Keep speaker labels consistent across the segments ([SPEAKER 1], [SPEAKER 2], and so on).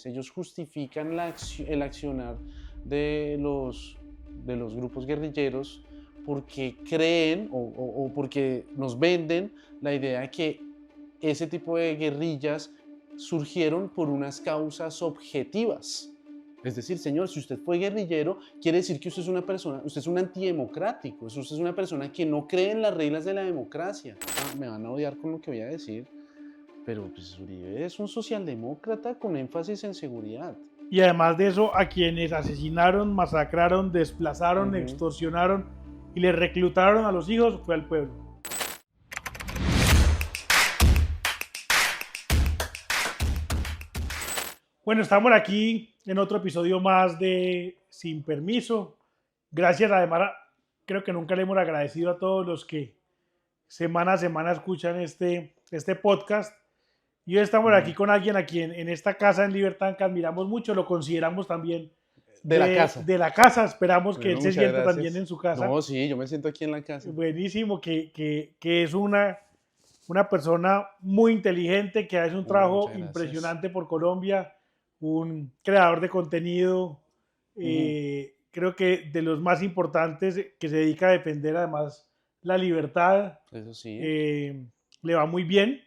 [SPEAKER 1] Ellos justifican el accionar de los grupos guerrilleros porque creen o porque nos venden la idea de que ese tipo de guerrillas surgieron por unas causas objetivas. Es decir, señor, si usted fue guerrillero, quiere decir que usted es una persona, usted es un antidemocrático, usted es una persona que no cree en las reglas de la democracia. Me van a odiar con lo que voy a decir, pero pues Uribe es un socialdemócrata con énfasis en seguridad.
[SPEAKER 2] Y además de eso, a quienes asesinaron, masacraron, desplazaron, extorsionaron y les reclutaron a los hijos fue al pueblo. Bueno, estamos aquí en otro episodio más de Sin Permiso. Gracias, además, creo que nunca le hemos agradecido a todos los que semana a semana escuchan este podcast. Y hoy estamos aquí con alguien a quien en esta casa en Libertad que admiramos mucho, lo consideramos también
[SPEAKER 1] de
[SPEAKER 2] la casa. Esperamos que él se sienta
[SPEAKER 1] gracias.
[SPEAKER 2] También en su casa.
[SPEAKER 1] No, sí, yo me siento aquí en la casa.
[SPEAKER 2] Buenísimo, que es una persona muy inteligente, que hace un trabajo impresionante por Colombia, un creador de contenido, creo que de los más importantes, que se dedica a defender además la libertad.
[SPEAKER 1] Eso sí.
[SPEAKER 2] Le va muy bien.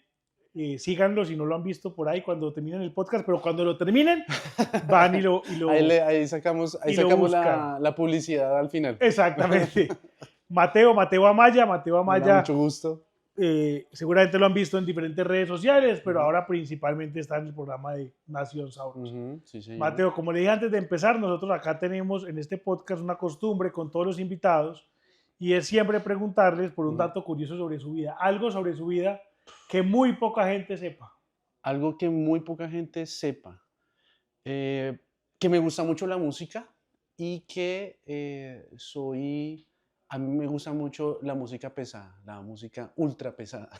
[SPEAKER 2] Síganlo si no lo han visto por ahí cuando terminen el podcast, pero cuando lo terminen van y lo
[SPEAKER 1] ahí sacamos la publicidad al final.
[SPEAKER 2] Exactamente. Mateo Amaya.
[SPEAKER 1] Mucho gusto.
[SPEAKER 2] Seguramente lo han visto en diferentes redes sociales, pero ahora principalmente está en el programa de Nación Sabrosa.
[SPEAKER 1] Sí,
[SPEAKER 2] Mateo, como le dije antes de empezar, nosotros acá tenemos en este podcast una costumbre con todos los invitados, y es siempre preguntarles por un dato curioso sobre su vida, algo sobre su vida que muy poca gente sepa.
[SPEAKER 1] Algo que muy poca gente sepa. Que me gusta mucho la música y que a mí me gusta mucho la música pesada, la música ultra pesada.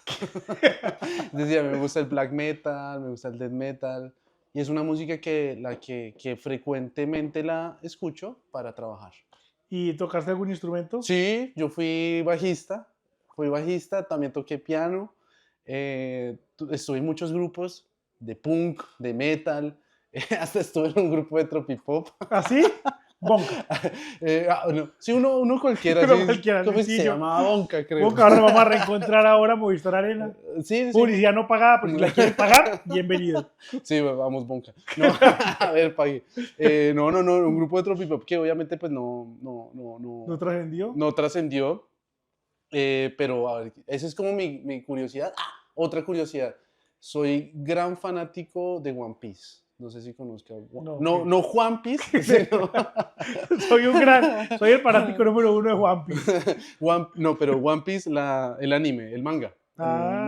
[SPEAKER 1] Es decir, a mí me gusta el black metal, me gusta el death metal, y es una música que frecuentemente la escucho para trabajar.
[SPEAKER 2] ¿Y tocaste algún instrumento?
[SPEAKER 1] Sí, yo fui bajista, también toqué piano. Estuve en muchos grupos de punk, de metal, hasta estuve en un grupo de tropipop.
[SPEAKER 2] ¿Ah, sí? Bonka.
[SPEAKER 1] No. Sí, uno cualquiera. ¿Cómo se llamaba? Bonka, creo.
[SPEAKER 2] Bonka, ahora vamos a reencontrar ahora Movistar Arena.
[SPEAKER 1] Sí.
[SPEAKER 2] Publicidad no pagada, pero si la quieren pagar, bienvenido.
[SPEAKER 1] Sí, vamos, Bonka. No, a ver, pague. No, un grupo de tropipop que obviamente pues no
[SPEAKER 2] trascendió.
[SPEAKER 1] No trascendió. Pero a ver, esa es como mi curiosidad. Otra curiosidad. Soy gran fanático de One Piece. No sé si conozca. No One Piece, sino...
[SPEAKER 2] soy el fanático número 1 de One Piece.
[SPEAKER 1] Pero One Piece, el anime, el manga.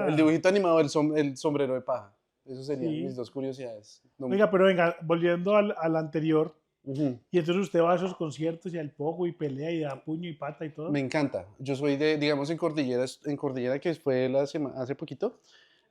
[SPEAKER 1] El dibujito animado, el sombrero de paja. Eso serían mis dos curiosidades.
[SPEAKER 2] Oiga, pero venga, volviendo al anterior. Y entonces usted va a esos conciertos y al pogo y pelea y da puño y pata y todo.
[SPEAKER 1] Me encanta. Yo soy digamos, en Cordillera, que fue hace poquito,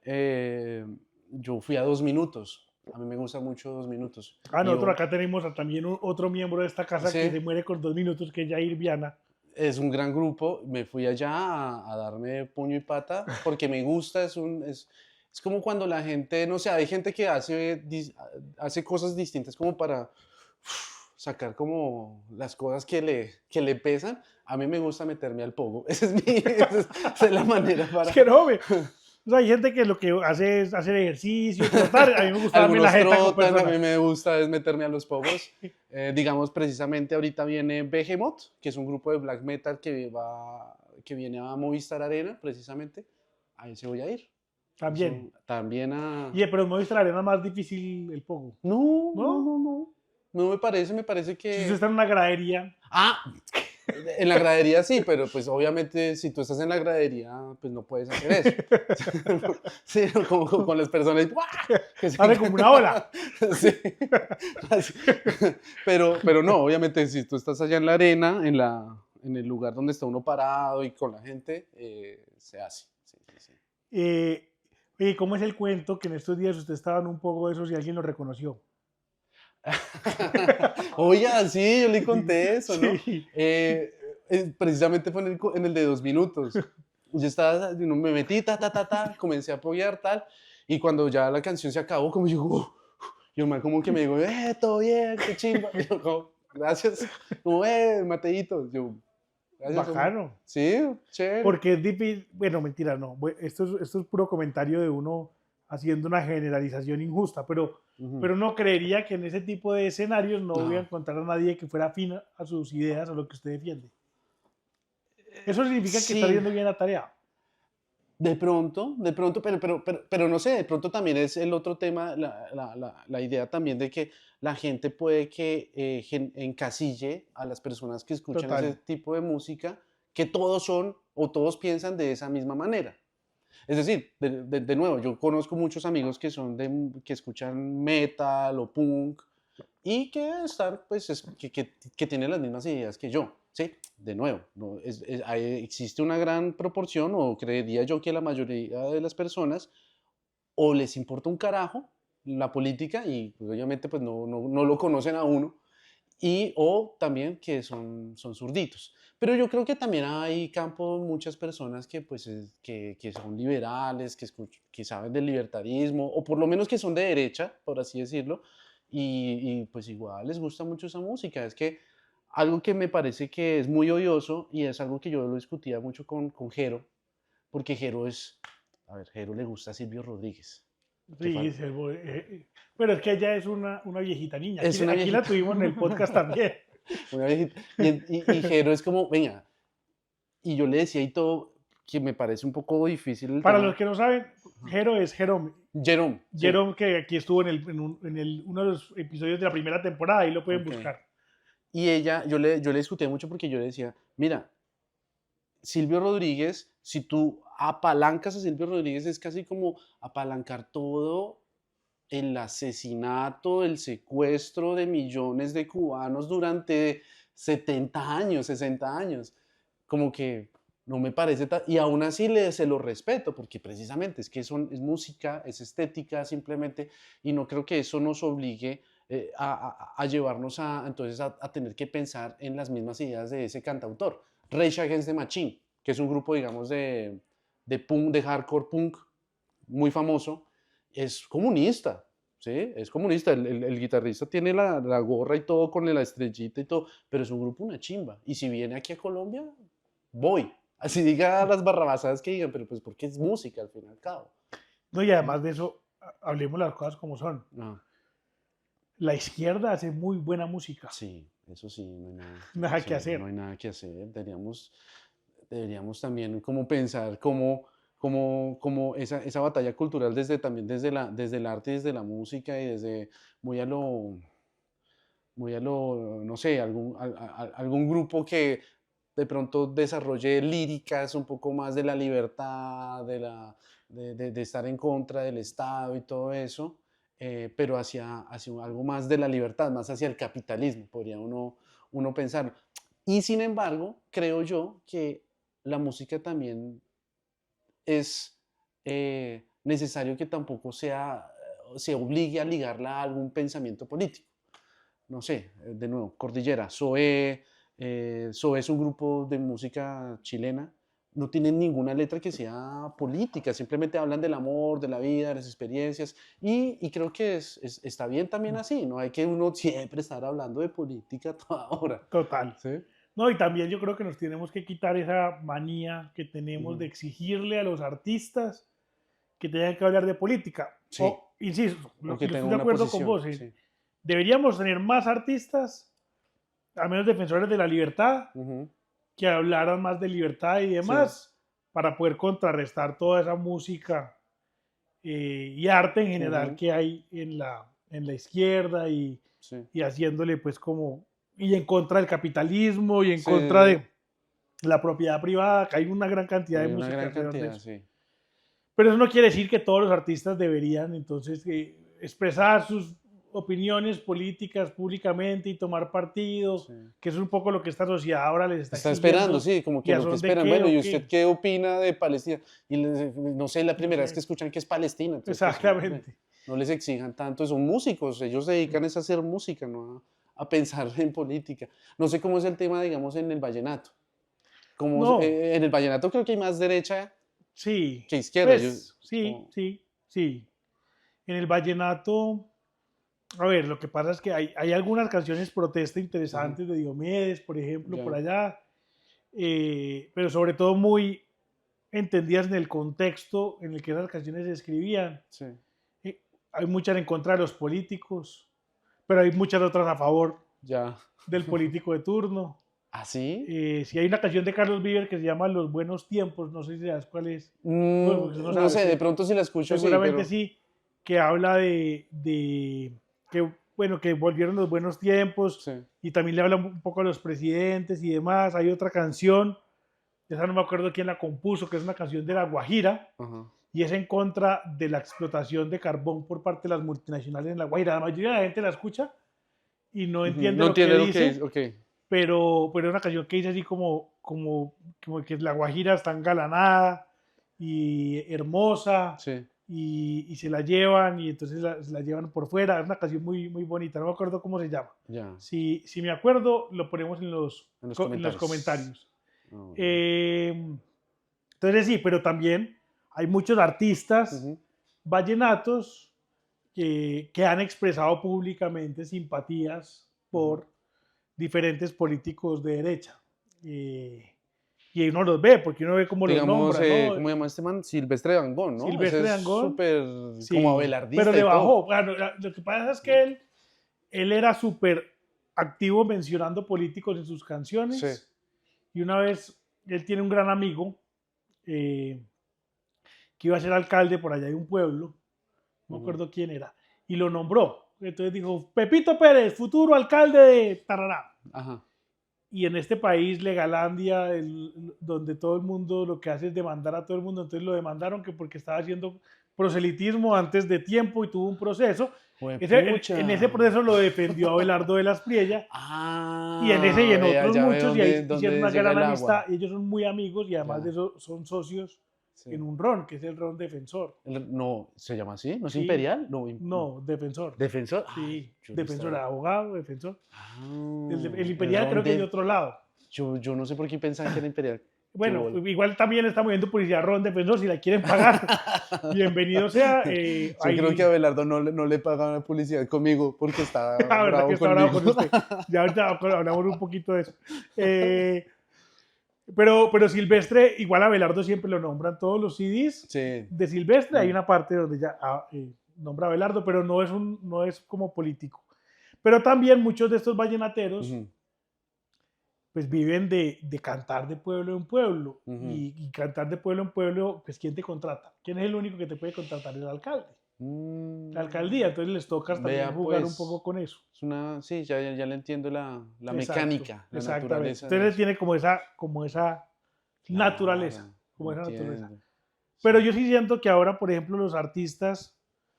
[SPEAKER 1] yo fui a 2 minutos. A mí me gusta mucho 2 minutos.
[SPEAKER 2] Nosotros acá tenemos también otro miembro de esta casa que se muere con 2 minutos, que es Jair Viana.
[SPEAKER 1] Es un gran grupo. Me fui allá a darme puño y pata porque me gusta. Es como cuando la gente, no sé, hay gente que hace cosas distintas como para sacar como las cosas que le pesan. A mí me gusta meterme al pogo. Esa es la manera para...
[SPEAKER 2] Es que no, o sea, hay gente que lo que hace es hacer ejercicio, trotar. A mí me gusta darme la jeta con personas.
[SPEAKER 1] A mí me gusta es meterme a los pogos. Digamos, precisamente ahorita viene Behemoth, que es un grupo de black metal que viene a Movistar Arena, precisamente. Ahí se voy a ir.
[SPEAKER 2] También.
[SPEAKER 1] También a...
[SPEAKER 2] Pero en Movistar Arena es más difícil el pogo.
[SPEAKER 1] No me parece que...
[SPEAKER 2] Si usted está en una gradería...
[SPEAKER 1] En la gradería sí, pero pues obviamente si tú estás en la gradería, pues no puedes hacer eso. Sí, como con las personas que
[SPEAKER 2] hace como una ola.
[SPEAKER 1] Sí. Pero no, obviamente si tú estás allá en la arena, en el lugar donde está uno parado y con la gente, se hace. Sí.
[SPEAKER 2] Oye, ¿cómo es el cuento que en estos días usted estaba en un poco de esos y alguien lo reconoció?
[SPEAKER 1] Oye, sí, yo le conté eso, ¿no? Sí. Precisamente fue en el de 2 minutos. Yo me metí, comencé a apoyar, tal, y cuando ya la canción se acabó, como yo, Y un man como que me dijo, todo bien, qué chimba. Y yo como, gracias. Como, Mateito. Yo, gracias, hombre.
[SPEAKER 2] Bacano.
[SPEAKER 1] Sí, chévere.
[SPEAKER 2] Porque es difícil, bueno, mentira, no. Esto es puro comentario de uno haciendo una generalización injusta, pero no creería que en ese tipo de escenarios no voy a
[SPEAKER 1] No.
[SPEAKER 2] encontrar a nadie que fuera afín a sus ideas, a lo que usted defiende. Eso significa que está
[SPEAKER 1] Sí,
[SPEAKER 2] haciendo bien la tarea.
[SPEAKER 1] de pronto, pero no sé, de pronto también es el otro tema, la idea también de que la gente puede que encasille a las personas que escuchan ese
[SPEAKER 2] Total.
[SPEAKER 1] tipo de música, que todos son o todos piensan de esa misma manera. Es decir, de nuevo, yo conozco muchos amigos que que escuchan metal o punk y que están, pues, que tienen las mismas ideas que yo, ¿sí? De nuevo, no, existe una gran proporción, o creería yo que la mayoría de las personas o les importa un carajo la política y pues, obviamente pues no lo conocen a uno, y o también que son zurditos. Pero yo creo que también hay campo, muchas personas que, pues, que son liberales, que saben del libertarismo, o por lo menos que son de derecha, por así decirlo, y pues igual les gusta mucho esa música. Es que algo que me parece que es muy odioso, y es algo que yo lo discutía mucho con Jero, porque Jero es, a ver, Jero le gusta a Silvio Rodríguez. Que
[SPEAKER 2] Sí, pero es que ella es una viejita niña.
[SPEAKER 1] es una
[SPEAKER 2] Aquí la
[SPEAKER 1] viejita.
[SPEAKER 2] tuvimos en el podcast también.
[SPEAKER 1] Una viejita. Y Jero es como, venga, y yo le decía y todo, que me parece un poco difícil el
[SPEAKER 2] Para los
[SPEAKER 1] tema.
[SPEAKER 2] que no saben, Jero es Jerome.
[SPEAKER 1] Jerome, sí.
[SPEAKER 2] Jerome, que aquí estuvo en uno de los episodios de la primera temporada, ahí lo pueden
[SPEAKER 1] Ok.
[SPEAKER 2] buscar.
[SPEAKER 1] Y ella, yo le discutía mucho porque yo le decía, mira, Silvio Rodríguez, si tú apalancas a Silvio Rodríguez, es casi como apalancar todo el asesinato, el secuestro de millones de cubanos durante 70 años, 60 años. Como que no me parece y aún así se lo respeto, porque precisamente es que es música, es estética simplemente, y no creo que eso nos obligue a llevarnos entonces a tener que pensar en las mismas ideas de ese cantautor. Rage Against the Machine, que es un grupo, digamos, de punk, de hardcore punk muy famoso, es comunista, ¿sí? Es comunista. El guitarrista tiene la gorra y todo con la estrellita y todo, pero es un grupo una chimba. Y si viene aquí a Colombia, voy. Así diga las barrabasadas que digan, pero pues porque es música al fin y al cabo.
[SPEAKER 2] No, y
[SPEAKER 1] ¿Sí?
[SPEAKER 2] además de eso, hablemos las cosas como son.
[SPEAKER 1] Ah,
[SPEAKER 2] La izquierda hace muy buena música.
[SPEAKER 1] sí, eso sí, no hay nada,
[SPEAKER 2] Nada
[SPEAKER 1] sí,
[SPEAKER 2] que
[SPEAKER 1] no hay
[SPEAKER 2] hacer.
[SPEAKER 1] nada que hacer. Deberíamos también como pensar cómo esa batalla cultural también desde el arte y desde la música y desde muy a lo, no sé, algún grupo que de pronto desarrolle líricas un poco más de la libertad, de estar en contra del Estado y todo eso, pero hacia algo más de la libertad, más hacia el capitalismo, podría uno pensar. Y sin embargo, creo yo que la música también es necesario que tampoco se obligue a ligarla a algún pensamiento político. No sé, de nuevo, Cordillera, Zoé, Zoé es un grupo de música chilena, no tienen ninguna letra que sea política, simplemente hablan del amor, de la vida, de las experiencias, y creo que está bien también así, no hay que uno siempre estar hablando de política a toda hora.
[SPEAKER 2] Total.
[SPEAKER 1] ¿Sí?
[SPEAKER 2] No, y también yo creo que nos tenemos que quitar esa manía que tenemos de
[SPEAKER 1] Ujú.
[SPEAKER 2] exigirle a los artistas que tengan que hablar de política.
[SPEAKER 1] Sí,
[SPEAKER 2] O, insisto,
[SPEAKER 1] o que
[SPEAKER 2] yo
[SPEAKER 1] tenga
[SPEAKER 2] estoy de
[SPEAKER 1] una
[SPEAKER 2] acuerdo con
[SPEAKER 1] posición,
[SPEAKER 2] vos.
[SPEAKER 1] sí.
[SPEAKER 2] Deberíamos tener más artistas, al menos defensores de la libertad,
[SPEAKER 1] Ujú.
[SPEAKER 2] que hablaran más de libertad y
[SPEAKER 1] Sí,
[SPEAKER 2] demás, para poder contrarrestar toda esa música y arte en general
[SPEAKER 1] ujú.
[SPEAKER 2] que hay en la izquierda
[SPEAKER 1] Sí.
[SPEAKER 2] y haciéndole pues como, y en contra del capitalismo y en
[SPEAKER 1] Sí,
[SPEAKER 2] contra
[SPEAKER 1] sí, sí.
[SPEAKER 2] de la propiedad privada, que hay una gran cantidad de
[SPEAKER 1] Hay una
[SPEAKER 2] música
[SPEAKER 1] gran
[SPEAKER 2] alrededor de
[SPEAKER 1] cantidad,
[SPEAKER 2] eso.
[SPEAKER 1] sí.
[SPEAKER 2] Pero eso no quiere decir que todos los artistas deberían entonces expresar sus opiniones políticas públicamente y tomar partido,
[SPEAKER 1] Sí.
[SPEAKER 2] que es un poco lo que esta sociedad ahora les está
[SPEAKER 1] Está esperando,
[SPEAKER 2] exigiendo.
[SPEAKER 1] sí, como
[SPEAKER 2] ¿Y
[SPEAKER 1] que
[SPEAKER 2] a
[SPEAKER 1] lo que
[SPEAKER 2] son de
[SPEAKER 1] esperan.
[SPEAKER 2] qué
[SPEAKER 1] Bueno, ¿y
[SPEAKER 2] o
[SPEAKER 1] usted
[SPEAKER 2] qué?
[SPEAKER 1] qué opina de Palestina? Y no sé, la
[SPEAKER 2] No
[SPEAKER 1] primera vez que
[SPEAKER 2] sé.
[SPEAKER 1] escuchan que es Palestina, entonces pues hombre,
[SPEAKER 2] Exactamente.
[SPEAKER 1] no les exijan tanto, son músicos, ellos se dedican es a hacer música, no a pensar en política. No sé cómo es el tema, digamos, en el vallenato.
[SPEAKER 2] No,
[SPEAKER 1] En el vallenato creo que hay más derecha
[SPEAKER 2] sí,
[SPEAKER 1] que izquierda.
[SPEAKER 2] pues sí, sí, sí. En el vallenato, A ver, lo que pasa es que hay algunas canciones protesta interesantes de Diomedes, por ejemplo,
[SPEAKER 1] Ya,
[SPEAKER 2] por allá, pero sobre todo muy entendidas en el contexto en el que esas canciones se escribían.
[SPEAKER 1] sí,
[SPEAKER 2] Eh, Hay muchas en contra de los políticos, pero hay muchas otras a favor
[SPEAKER 1] ya.
[SPEAKER 2] del político de turno.
[SPEAKER 1] ¿Ah, sí?
[SPEAKER 2] Si hay una canción de Carlos Viver que se llama Los Buenos Tiempos, no sé si sabes cuál es. Bueno, porque no
[SPEAKER 1] No
[SPEAKER 2] sabes,
[SPEAKER 1] sé, de pronto si la escucho, sí,
[SPEAKER 2] seguramente
[SPEAKER 1] pero...
[SPEAKER 2] sí, que habla de que, bueno, que volvieron los buenos tiempos
[SPEAKER 1] Sí,
[SPEAKER 2] y también le habla un poco a los presidentes y demás. Hay otra canción, esa no me acuerdo quién la compuso, que es una canción de La Guajira
[SPEAKER 1] ajá.
[SPEAKER 2] y es en contra de la explotación de carbón por parte de las multinacionales en La Guajira. La mayoría de la gente la escucha y no
[SPEAKER 1] Ujú,
[SPEAKER 2] entiende
[SPEAKER 1] no
[SPEAKER 2] lo que
[SPEAKER 1] entiende lo que
[SPEAKER 2] dice,
[SPEAKER 1] dice, ok.
[SPEAKER 2] pero es una canción que dice así como que La Guajira está engalanada y hermosa
[SPEAKER 1] Sí,
[SPEAKER 2] y se la llevan y entonces se la llevan por fuera. Es una canción muy, muy bonita, no me acuerdo cómo se llama.
[SPEAKER 1] ya,
[SPEAKER 2] Si me acuerdo, lo ponemos
[SPEAKER 1] en los
[SPEAKER 2] en los
[SPEAKER 1] comentarios.
[SPEAKER 2] comentarios.
[SPEAKER 1] Ah, bueno.
[SPEAKER 2] Eh, entonces sí, pero también hay muchos artistas
[SPEAKER 1] Ujú,
[SPEAKER 2] vallenatos que han expresado públicamente simpatías
[SPEAKER 1] ujú.
[SPEAKER 2] por diferentes políticos de derecha. Eh, y uno los ve, porque uno ve cómo los
[SPEAKER 1] Digamos,
[SPEAKER 2] nombra, ¿no?
[SPEAKER 1] ¿cómo se llama este man? Silvestre Dangond, ¿no? Ese
[SPEAKER 2] Silvestre
[SPEAKER 1] es
[SPEAKER 2] Dangond,
[SPEAKER 1] súper como
[SPEAKER 2] sí, pero
[SPEAKER 1] abelardista
[SPEAKER 2] le
[SPEAKER 1] y todo.
[SPEAKER 2] bajó. Bueno, lo que pasa es que él era súper activo mencionando políticos en sus
[SPEAKER 1] Sí.
[SPEAKER 2] canciones. Y una vez, él tiene un gran amigo eh, que iba a ser alcalde por allá de un pueblo, no me
[SPEAKER 1] Ujú,
[SPEAKER 2] acuerdo quién era, y lo nombró. Entonces dijo, Pepito Pérez, futuro alcalde de Tarará.
[SPEAKER 1] ajá.
[SPEAKER 2] Y en este país, Legalandia, donde todo el mundo lo que hace es demandar a todo el mundo, entonces lo demandaron que porque estaba haciendo proselitismo antes de tiempo y tuvo un proceso. En ese
[SPEAKER 1] Juepucha.
[SPEAKER 2] proceso lo defendió Abelardo de las Priella y en ese y
[SPEAKER 1] Ah,
[SPEAKER 2] en
[SPEAKER 1] vea,
[SPEAKER 2] otros
[SPEAKER 1] ya ve
[SPEAKER 2] muchos y ahí hicieron
[SPEAKER 1] dónde
[SPEAKER 2] una
[SPEAKER 1] llega
[SPEAKER 2] gran
[SPEAKER 1] el
[SPEAKER 2] amistad
[SPEAKER 1] agua.
[SPEAKER 2] y ellos son muy amigos y además de
[SPEAKER 1] Ya,
[SPEAKER 2] eso son socios en
[SPEAKER 1] sí.
[SPEAKER 2] un ron, que es el ron defensor.
[SPEAKER 1] No, ¿se llama así? ¿No es
[SPEAKER 2] Sí,
[SPEAKER 1] imperial? No,
[SPEAKER 2] no, defensor.
[SPEAKER 1] defensor. Ay,
[SPEAKER 2] Sí,
[SPEAKER 1] yo no
[SPEAKER 2] defensor,
[SPEAKER 1] estaba.
[SPEAKER 2] abogado, defensor. El
[SPEAKER 1] El
[SPEAKER 2] imperial
[SPEAKER 1] ron
[SPEAKER 2] creo que es de
[SPEAKER 1] de.
[SPEAKER 2] otro lado.
[SPEAKER 1] Yo no sé por qué pensaban que era imperial. Qué
[SPEAKER 2] Bueno,
[SPEAKER 1] bola.
[SPEAKER 2] igual también está moviendo publicidad Ron Defensor, si la quieren pagar, bienvenido sea.
[SPEAKER 1] Yo creo que a
[SPEAKER 2] Ahí,
[SPEAKER 1] Abelardo no le pagan publicidad conmigo porque está
[SPEAKER 2] la verdad que
[SPEAKER 1] bravo
[SPEAKER 2] está bravo con
[SPEAKER 1] conmigo.
[SPEAKER 2] usted. Ya ahorita hablamos un poquito de eso. Eh, pero Silvestre, igual a Belardo siempre lo nombran todos los CDs.
[SPEAKER 1] Sí.
[SPEAKER 2] De Silvestre hay
[SPEAKER 1] Mm,
[SPEAKER 2] una parte donde ya nombra a Belardo, pero no es como político. Pero también muchos de estos vallenateros
[SPEAKER 1] ujú,
[SPEAKER 2] pues viven de cantar de pueblo en pueblo.
[SPEAKER 1] ujú.
[SPEAKER 2] Y cantar de pueblo en pueblo, pues ¿quién te contrata? ¿Quién es el único que te puede contratar? El alcalde. La alcaldía,
[SPEAKER 1] Mm,
[SPEAKER 2] entonces les toca también
[SPEAKER 1] Vea,
[SPEAKER 2] jugar un poco
[SPEAKER 1] pues,
[SPEAKER 2] con eso.
[SPEAKER 1] es una, sí, ya le entiendo la
[SPEAKER 2] Exacto,
[SPEAKER 1] mecánica, la
[SPEAKER 2] exactamente.
[SPEAKER 1] naturaleza de
[SPEAKER 2] Entonces él
[SPEAKER 1] eso.
[SPEAKER 2] tiene como esa naturaleza,
[SPEAKER 1] Claro,
[SPEAKER 2] como esa naturaleza.
[SPEAKER 1] entiendo.
[SPEAKER 2] Pero
[SPEAKER 1] Sí.
[SPEAKER 2] yo sí siento que ahora, por ejemplo, los artistas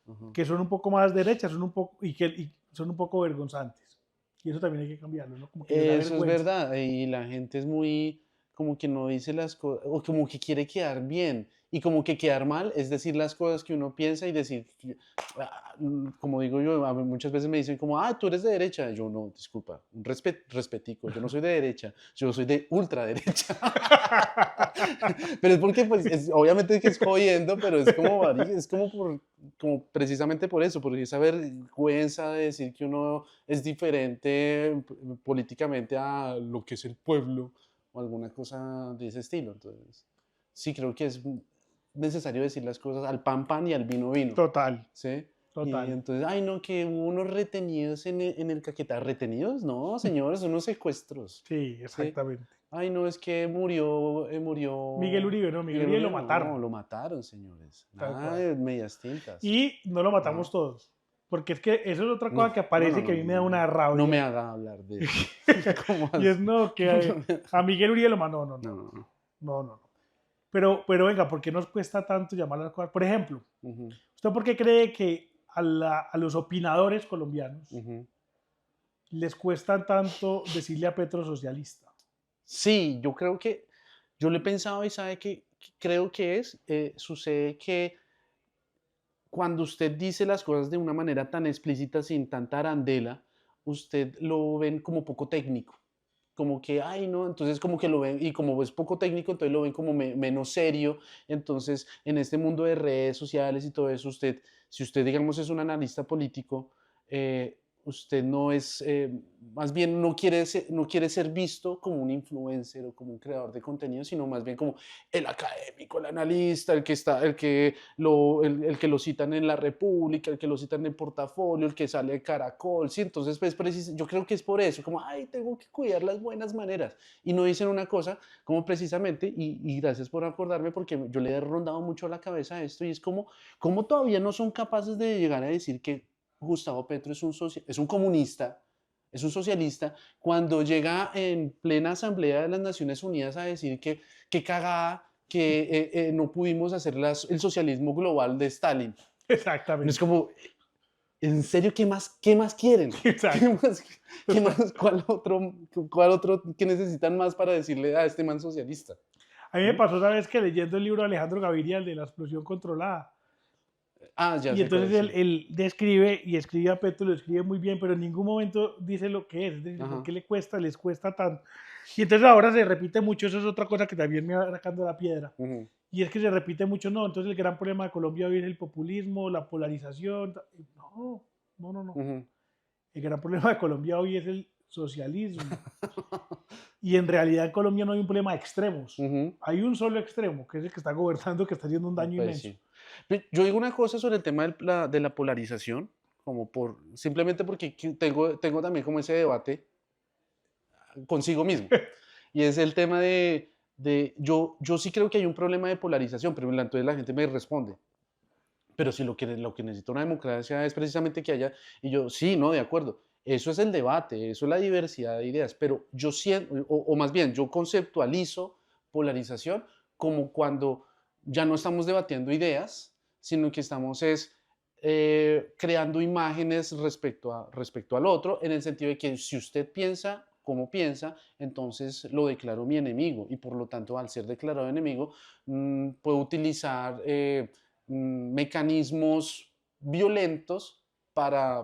[SPEAKER 1] Ujú.
[SPEAKER 2] que son un poco más derechas, son un poco, y son un poco vergonzantes. Y eso también hay que cambiarlo, ¿no? Como que les da
[SPEAKER 1] Eso es
[SPEAKER 2] vergüenza.
[SPEAKER 1] verdad, y la gente es muy, como que no dice las cosas, o como que quiere quedar bien, y como que quedar mal es decir las cosas que uno piensa y decir, como digo yo, muchas veces me dicen como, ah, tú eres de derecha, yo no, disculpa, un respetico, yo no soy de derecha, yo soy de ultraderecha. Pero es porque, pues, obviamente que es jodiendo, pero es como, es como, como precisamente por eso, porque esa vergüenza de decir que uno es diferente políticamente a lo que es el pueblo o alguna cosa de ese estilo. Entonces, sí, creo que es necesario decir las cosas al pan pan y al vino vino,
[SPEAKER 2] Total,
[SPEAKER 1] ¿sí? Y
[SPEAKER 2] total.
[SPEAKER 1] entonces, ay, no, que hubo unos retenidos en el Caquetá. ¿Retenidos? No, señores, son unos secuestros,
[SPEAKER 2] Sí,
[SPEAKER 1] ¿sí?
[SPEAKER 2] exactamente.
[SPEAKER 1] Ay, no, es que
[SPEAKER 2] Miguel
[SPEAKER 1] murió
[SPEAKER 2] Uribe, no, Miguel
[SPEAKER 1] Miguel
[SPEAKER 2] Uribe lo
[SPEAKER 1] Uribe. No,
[SPEAKER 2] mataron,
[SPEAKER 1] lo mataron, señores.
[SPEAKER 2] tal
[SPEAKER 1] Nada
[SPEAKER 2] cual.
[SPEAKER 1] de medias tintas.
[SPEAKER 2] Y no lo
[SPEAKER 1] No,
[SPEAKER 2] matamos todos. Porque es que eso es otra cosa
[SPEAKER 1] no,
[SPEAKER 2] que
[SPEAKER 1] no,
[SPEAKER 2] aparece que a mí me da una
[SPEAKER 1] no me
[SPEAKER 2] rabia.
[SPEAKER 1] haga hablar de eso. ¿Cómo
[SPEAKER 2] Y es
[SPEAKER 1] así?
[SPEAKER 2] no, que a Miguel Uribe lo mató. No, no, no,
[SPEAKER 1] No, no.
[SPEAKER 2] no, no, no. Pero venga, ¿por qué nos cuesta tanto llamar a las cosas? Por ejemplo,
[SPEAKER 1] Ujú,
[SPEAKER 2] ¿usted por qué cree que a los opinadores colombianos
[SPEAKER 1] ujú.
[SPEAKER 2] les cuesta tanto decirle a Petro socialista?
[SPEAKER 1] Sí, yo lo he pensado y sabe que creo que sucede que cuando usted dice las cosas de una manera tan explícita, sin tanta arandela, usted lo ven como poco técnico. Como que, ay, no, entonces como que lo ven, y como es poco técnico, entonces lo ven como menos serio. Entonces, en este mundo de redes sociales y todo eso, si usted, digamos, es un analista político, usted no es, más bien no quiere ser visto como un influencer o como un creador de contenido, sino más bien como el académico, el analista, el que lo citan en La República, el que lo citan en Portafolio, el que sale de Caracol, ¿sí? Entonces, pues, yo creo que es por eso, como, ay, tengo que cuidar las buenas maneras, y no dicen una cosa, como precisamente, y gracias por acordarme, porque yo le he rondado mucho la cabeza a esto, y es como todavía no son capaces de llegar a decir que Gustavo Petro es un comunista, es un socialista, cuando llega en plena Asamblea de las Naciones Unidas a decir que cagada, que no pudimos hacer el socialismo global de Stalin. Es
[SPEAKER 2] Exactamente.
[SPEAKER 1] como, ¿en serio qué más quieren?
[SPEAKER 2] Exacto.
[SPEAKER 1] Qué más, cuál otro que necesitan más para decirle a este man socialista?
[SPEAKER 2] A mí me pasó, ¿sabes? Que leyendo el libro de Alejandro Gaviria, el de la explosión controlada.
[SPEAKER 1] Ah, ya
[SPEAKER 2] Y
[SPEAKER 1] sé cuál
[SPEAKER 2] entonces
[SPEAKER 1] es,
[SPEAKER 2] él,
[SPEAKER 1] sí.
[SPEAKER 2] él describe y escribe a Petro, lo escribe muy bien, pero en ningún momento dice lo que es decir, ¿por
[SPEAKER 1] Ajá.
[SPEAKER 2] qué les cuesta tanto? Y entonces ahora se repite mucho, eso es otra cosa que también me va sacando la piedra.
[SPEAKER 1] Ujú,
[SPEAKER 2] Y es que se repite mucho, no, entonces el gran problema de Colombia hoy es el populismo, la polarización. No, no, no, no.
[SPEAKER 1] ujú.
[SPEAKER 2] El gran problema de Colombia hoy es el socialismo. Y en realidad en Colombia no hay un problema de extremos.
[SPEAKER 1] Ujú.
[SPEAKER 2] Hay un solo extremo, que es el que está gobernando, que está haciendo un daño
[SPEAKER 1] Pues
[SPEAKER 2] inmenso.
[SPEAKER 1] sí. Yo digo una cosa sobre el tema de la polarización, simplemente porque tengo también como ese debate consigo mismo. Y es el tema yo sí creo que hay un problema de polarización, pero entonces la gente me responde. Pero si lo que necesita una democracia es precisamente que haya, y yo, sí, no, de acuerdo, eso es el debate, eso es la diversidad de ideas, pero yo siento, o más bien, yo conceptualizo polarización como cuando ya no estamos debatiendo ideas, sino que estamos creando imágenes respecto al otro, en el sentido de que si usted piensa como piensa, entonces lo declaro mi enemigo, y por lo tanto, al ser declarado enemigo, puedo utilizar mecanismos violentos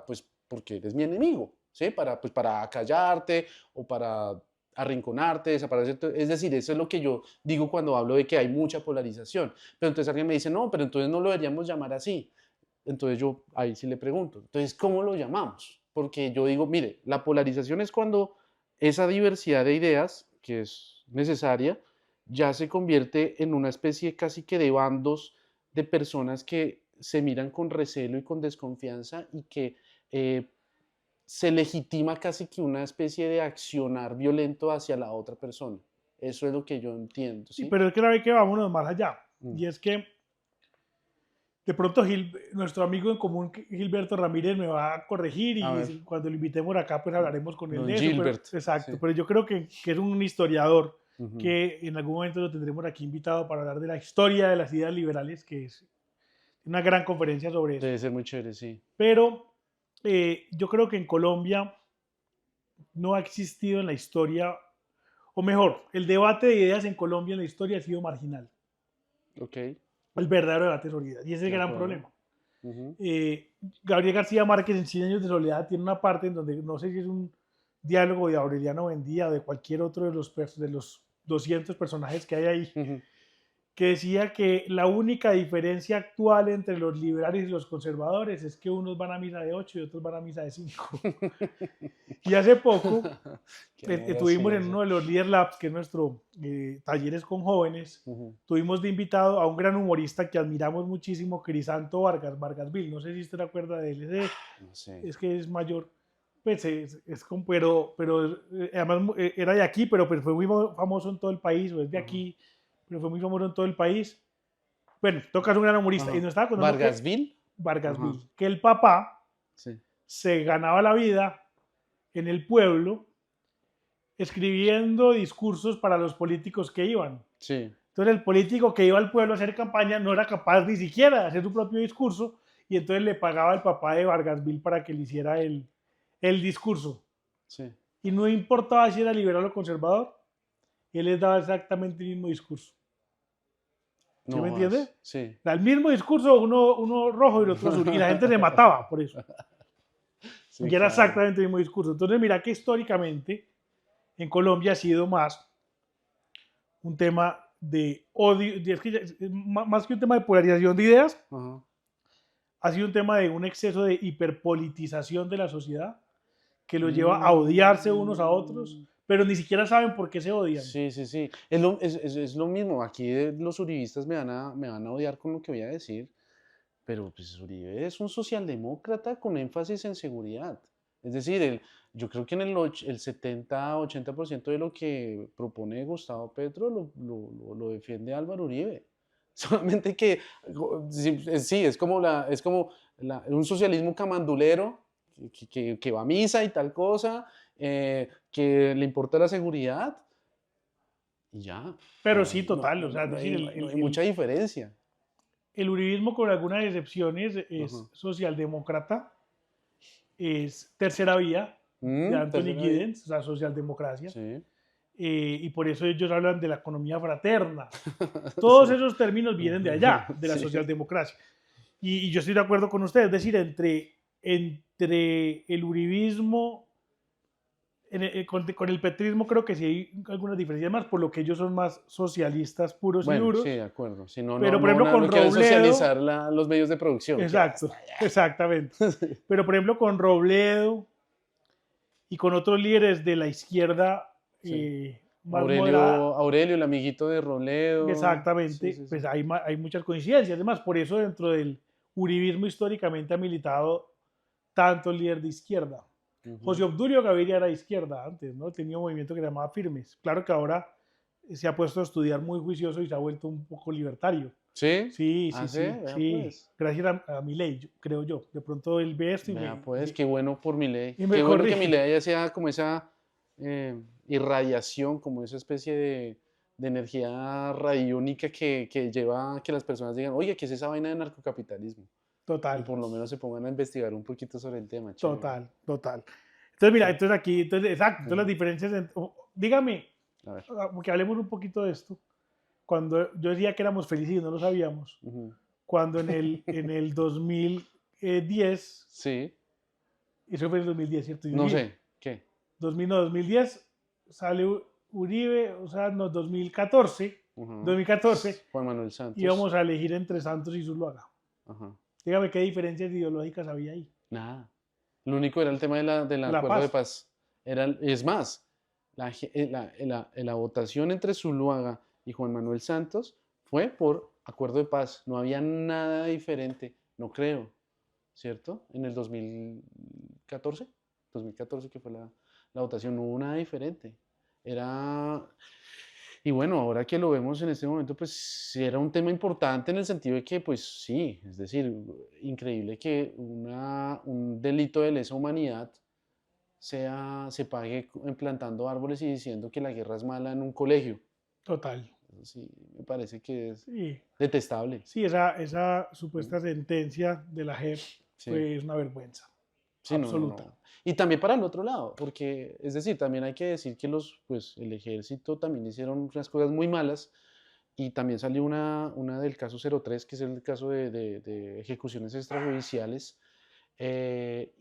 [SPEAKER 1] pues, porque eres mi enemigo, ¿sí? Pues, para acallarte o para arrinconarte, desaparecerte. Es decir, eso es lo que yo digo cuando hablo de que hay mucha polarización. Pero entonces alguien me dice, no, pero entonces no lo deberíamos llamar así. Entonces yo ahí sí le pregunto, entonces, ¿cómo lo llamamos? Porque yo digo, mire, la polarización es cuando esa diversidad de ideas, que es necesaria, ya se convierte en una especie casi que de bandos de personas que se miran con recelo y con desconfianza y que eh, se legitima casi que una especie de accionar violento hacia la otra persona. Eso es lo que yo entiendo,
[SPEAKER 2] Sí,
[SPEAKER 1] ¿sí?
[SPEAKER 2] pero es que la vez que vámonos más allá.
[SPEAKER 1] Mm.
[SPEAKER 2] Y es que de pronto nuestro amigo en común, Gilberto Ramírez, me va a corregir
[SPEAKER 1] A
[SPEAKER 2] y
[SPEAKER 1] ver,
[SPEAKER 2] cuando lo invitemos acá, pues hablaremos con él
[SPEAKER 1] don
[SPEAKER 2] de eso. Pero,
[SPEAKER 1] Gilbert,
[SPEAKER 2] exacto,
[SPEAKER 1] sí.
[SPEAKER 2] pero yo creo que es un historiador
[SPEAKER 1] Ujú.
[SPEAKER 2] que en algún momento lo tendremos aquí invitado para hablar de la historia de las ideas liberales, que es una gran conferencia sobre eso.
[SPEAKER 1] Debe ser muy chévere, sí.
[SPEAKER 2] Pero yo creo que en Colombia no ha existido en la historia, o mejor, el debate de ideas en Colombia en la historia ha sido marginal.
[SPEAKER 1] Ok,
[SPEAKER 2] El verdadero debate sobre ideas. Y ese es el
[SPEAKER 1] de
[SPEAKER 2] gran
[SPEAKER 1] acuerdo.
[SPEAKER 2] problema.
[SPEAKER 1] Ujú.
[SPEAKER 2] Gabriel García Márquez en Cien años de soledad tiene una parte en donde no sé si es un diálogo de Aureliano Buendía o de cualquier otro de los 200 personajes que hay ahí,
[SPEAKER 1] Ujú.
[SPEAKER 2] que decía que la única diferencia actual entre los liberales y los conservadores es que unos van a misa de 8 y otros van a misa de 5. Y hace poco
[SPEAKER 1] Qué mero, sí,
[SPEAKER 2] estuvimos en
[SPEAKER 1] eso.
[SPEAKER 2] uno de los Leader Labs, que es nuestro talleres con jóvenes.
[SPEAKER 1] Ujú.
[SPEAKER 2] Tuvimos de invitado a un gran humorista que admiramos muchísimo, Crisanto Vargasville. No sé si usted se acuerda de él.
[SPEAKER 1] No sé.
[SPEAKER 2] Es que es mayor. Pues pero además era de aquí, pero pues fue muy famoso en todo el país, o es de
[SPEAKER 1] Ajá.
[SPEAKER 2] aquí, pero fue muy famoso en todo el país. Bueno, tocas un gran humorista. Y
[SPEAKER 1] Ajá.
[SPEAKER 2] nos estaba contando que
[SPEAKER 1] ¿Vargasville? Ajá.
[SPEAKER 2] Vargasville, que el papá
[SPEAKER 1] Sí.
[SPEAKER 2] se ganaba la vida en el pueblo escribiendo discursos para los políticos que iban.
[SPEAKER 1] Sí.
[SPEAKER 2] Entonces el político que iba al pueblo a hacer campaña no era capaz ni siquiera de hacer su propio discurso y entonces le pagaba al papá de Vargasville para que le hiciera el discurso.
[SPEAKER 1] Sí.
[SPEAKER 2] Y no importaba si era liberal o conservador, él les daba exactamente el mismo discurso. ¿Sí
[SPEAKER 1] No
[SPEAKER 2] me entiende?
[SPEAKER 1] jodas. Sí.
[SPEAKER 2] Era el mismo discurso, uno rojo y el otro azul. Y la gente se mataba por eso.
[SPEAKER 1] Sí,
[SPEAKER 2] Y era
[SPEAKER 1] claro.
[SPEAKER 2] exactamente el mismo discurso. Entonces mira que históricamente en Colombia ha sido más un tema de odio, más que un tema de polarización de ideas,
[SPEAKER 1] Ajá.
[SPEAKER 2] ha sido un tema de un exceso de hiperpolitización de la sociedad que los lleva a odiarse unos a otros, pero ni siquiera saben por qué se odian.
[SPEAKER 1] Sí, sí, sí. Es lo mismo. Aquí los uribistas me van a odiar con lo que voy a decir, pero pues Uribe es un socialdemócrata con énfasis en seguridad. Es decir, yo creo que el 70-80% de lo que propone Gustavo Petro lo defiende Álvaro Uribe. Solamente que sí, es como un socialismo camandulero que va a misa y tal cosa, que le importa la seguridad y ya.
[SPEAKER 2] Pero
[SPEAKER 1] No
[SPEAKER 2] sí,
[SPEAKER 1] hay,
[SPEAKER 2] total, o sea, es
[SPEAKER 1] no
[SPEAKER 2] decir,
[SPEAKER 1] hay- no hay mucha diferencia.
[SPEAKER 2] el uribismo, con algunas excepciones,
[SPEAKER 1] Ajá.
[SPEAKER 2] es socialdemócrata, es tercera vía de Anthony
[SPEAKER 1] Tercera vía.
[SPEAKER 2] Giddens, o sea, socialdemocracia,
[SPEAKER 1] Sí.
[SPEAKER 2] y por eso ellos hablan de la economía fraterna. Todos esos términos vienen de allá, de la
[SPEAKER 1] Sí.
[SPEAKER 2] socialdemocracia. Y yo estoy de acuerdo con usted, es decir, entre el uribismo, con el petrismo creo que sí hay algunas diferencias más, por lo que ellos son más socialistas puros y
[SPEAKER 1] Bueno, sí,
[SPEAKER 2] duros,
[SPEAKER 1] de acuerdo. Si no,
[SPEAKER 2] pero por ejemplo con
[SPEAKER 1] no quieren
[SPEAKER 2] Robledo,
[SPEAKER 1] socializar los medios de producción. Que
[SPEAKER 2] exacto, exactamente, pero por ejemplo con Robledo y con otros líderes de la izquierda
[SPEAKER 1] Sí.
[SPEAKER 2] más moderada,
[SPEAKER 1] Aurelio, el amiguito de Robledo. Sí,
[SPEAKER 2] exactamente,
[SPEAKER 1] sí, sí.
[SPEAKER 2] pues hay muchas coincidencias. Además, por eso dentro del uribismo históricamente ha militado tanto el líder de izquierda. José
[SPEAKER 1] Ujú.
[SPEAKER 2] Obdulio Gaviria era de izquierda antes, ¿no? Tenía un movimiento que se llamaba Firmes. Claro que ahora se ha puesto a estudiar muy juicioso y se ha vuelto un poco libertario.
[SPEAKER 1] ¿Sí?
[SPEAKER 2] Sí,
[SPEAKER 1] Ah,
[SPEAKER 2] sí,
[SPEAKER 1] sí,
[SPEAKER 2] sí,
[SPEAKER 1] vea
[SPEAKER 2] sí.
[SPEAKER 1] pues.
[SPEAKER 2] Gracias a Milei, creo yo. De pronto él ve esto
[SPEAKER 1] Vea pues, qué bueno por Milei.
[SPEAKER 2] y me
[SPEAKER 1] Qué bueno que
[SPEAKER 2] corrige.
[SPEAKER 1] Milei hacía como esa irradiación, como esa especie de energía radiónica que lleva a que las personas digan, oye, ¿qué es esa vaina de narcocapitalismo? Y
[SPEAKER 2] Total,
[SPEAKER 1] por lo menos se pongan a investigar un poquito sobre el tema, chévere.
[SPEAKER 2] total, total. Entonces, mira,
[SPEAKER 1] Sí.
[SPEAKER 2] entonces aquí, entonces, exacto, entonces las diferencias, dígame,
[SPEAKER 1] A ver.
[SPEAKER 2] que hablemos un poquito de esto. Cuando yo decía que éramos felices y no lo sabíamos,
[SPEAKER 1] Ujú.
[SPEAKER 2] cuando en el 2010,
[SPEAKER 1] Sí,
[SPEAKER 2] eso fue en el 2010, ¿cierto?
[SPEAKER 1] no sé, ¿qué?
[SPEAKER 2] 2000, no, 2010 sale Uribe, o sea, no, 2014,
[SPEAKER 1] Ujú.
[SPEAKER 2] 2014
[SPEAKER 1] Juan Manuel Santos.
[SPEAKER 2] íbamos a elegir entre Santos y Zuluaga.
[SPEAKER 1] Ajá.
[SPEAKER 2] Dígame qué diferencias ideológicas había ahí.
[SPEAKER 1] Nada. Lo único era el tema del
[SPEAKER 2] La
[SPEAKER 1] acuerdo de
[SPEAKER 2] paz,
[SPEAKER 1] paz. Es más, la votación entre Zuluaga y Juan Manuel Santos fue por acuerdo de paz. No había nada diferente, no creo, ¿cierto? En el 2014 que fue la votación, no hubo nada diferente. Era, y bueno, ahora que lo vemos en este momento, pues sí era un tema importante en el sentido de que, pues sí, es decir, increíble que un delito de lesa humanidad se pague plantando árboles y diciendo que la guerra es mala en un colegio.
[SPEAKER 2] total.
[SPEAKER 1] Eso sí, me parece que es
[SPEAKER 2] Sí,
[SPEAKER 1] detestable.
[SPEAKER 2] sí, esa
[SPEAKER 1] ¿No?
[SPEAKER 2] supuesta sentencia de la JEP
[SPEAKER 1] Sí.
[SPEAKER 2] fue una vergüenza
[SPEAKER 1] Sí, no, no,
[SPEAKER 2] absoluta.
[SPEAKER 1] no. Y también para el otro lado, porque es decir, también hay que decir que pues, el ejército también hicieron unas cosas muy malas y también salió una del caso 03, que es el caso de ejecuciones extrajudiciales. eh,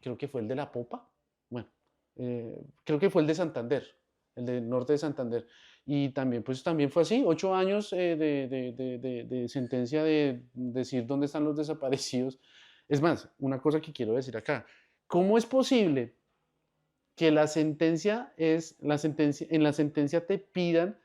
[SPEAKER 1] Creo que fue el de La Popa, bueno, creo que fue el de Santander, el del norte de Santander. Y también, pues también fue así, 8 años de sentencia de decir dónde están los desaparecidos. Es más, una cosa que quiero decir acá, ¿cómo es posible que en la sentencia te pidan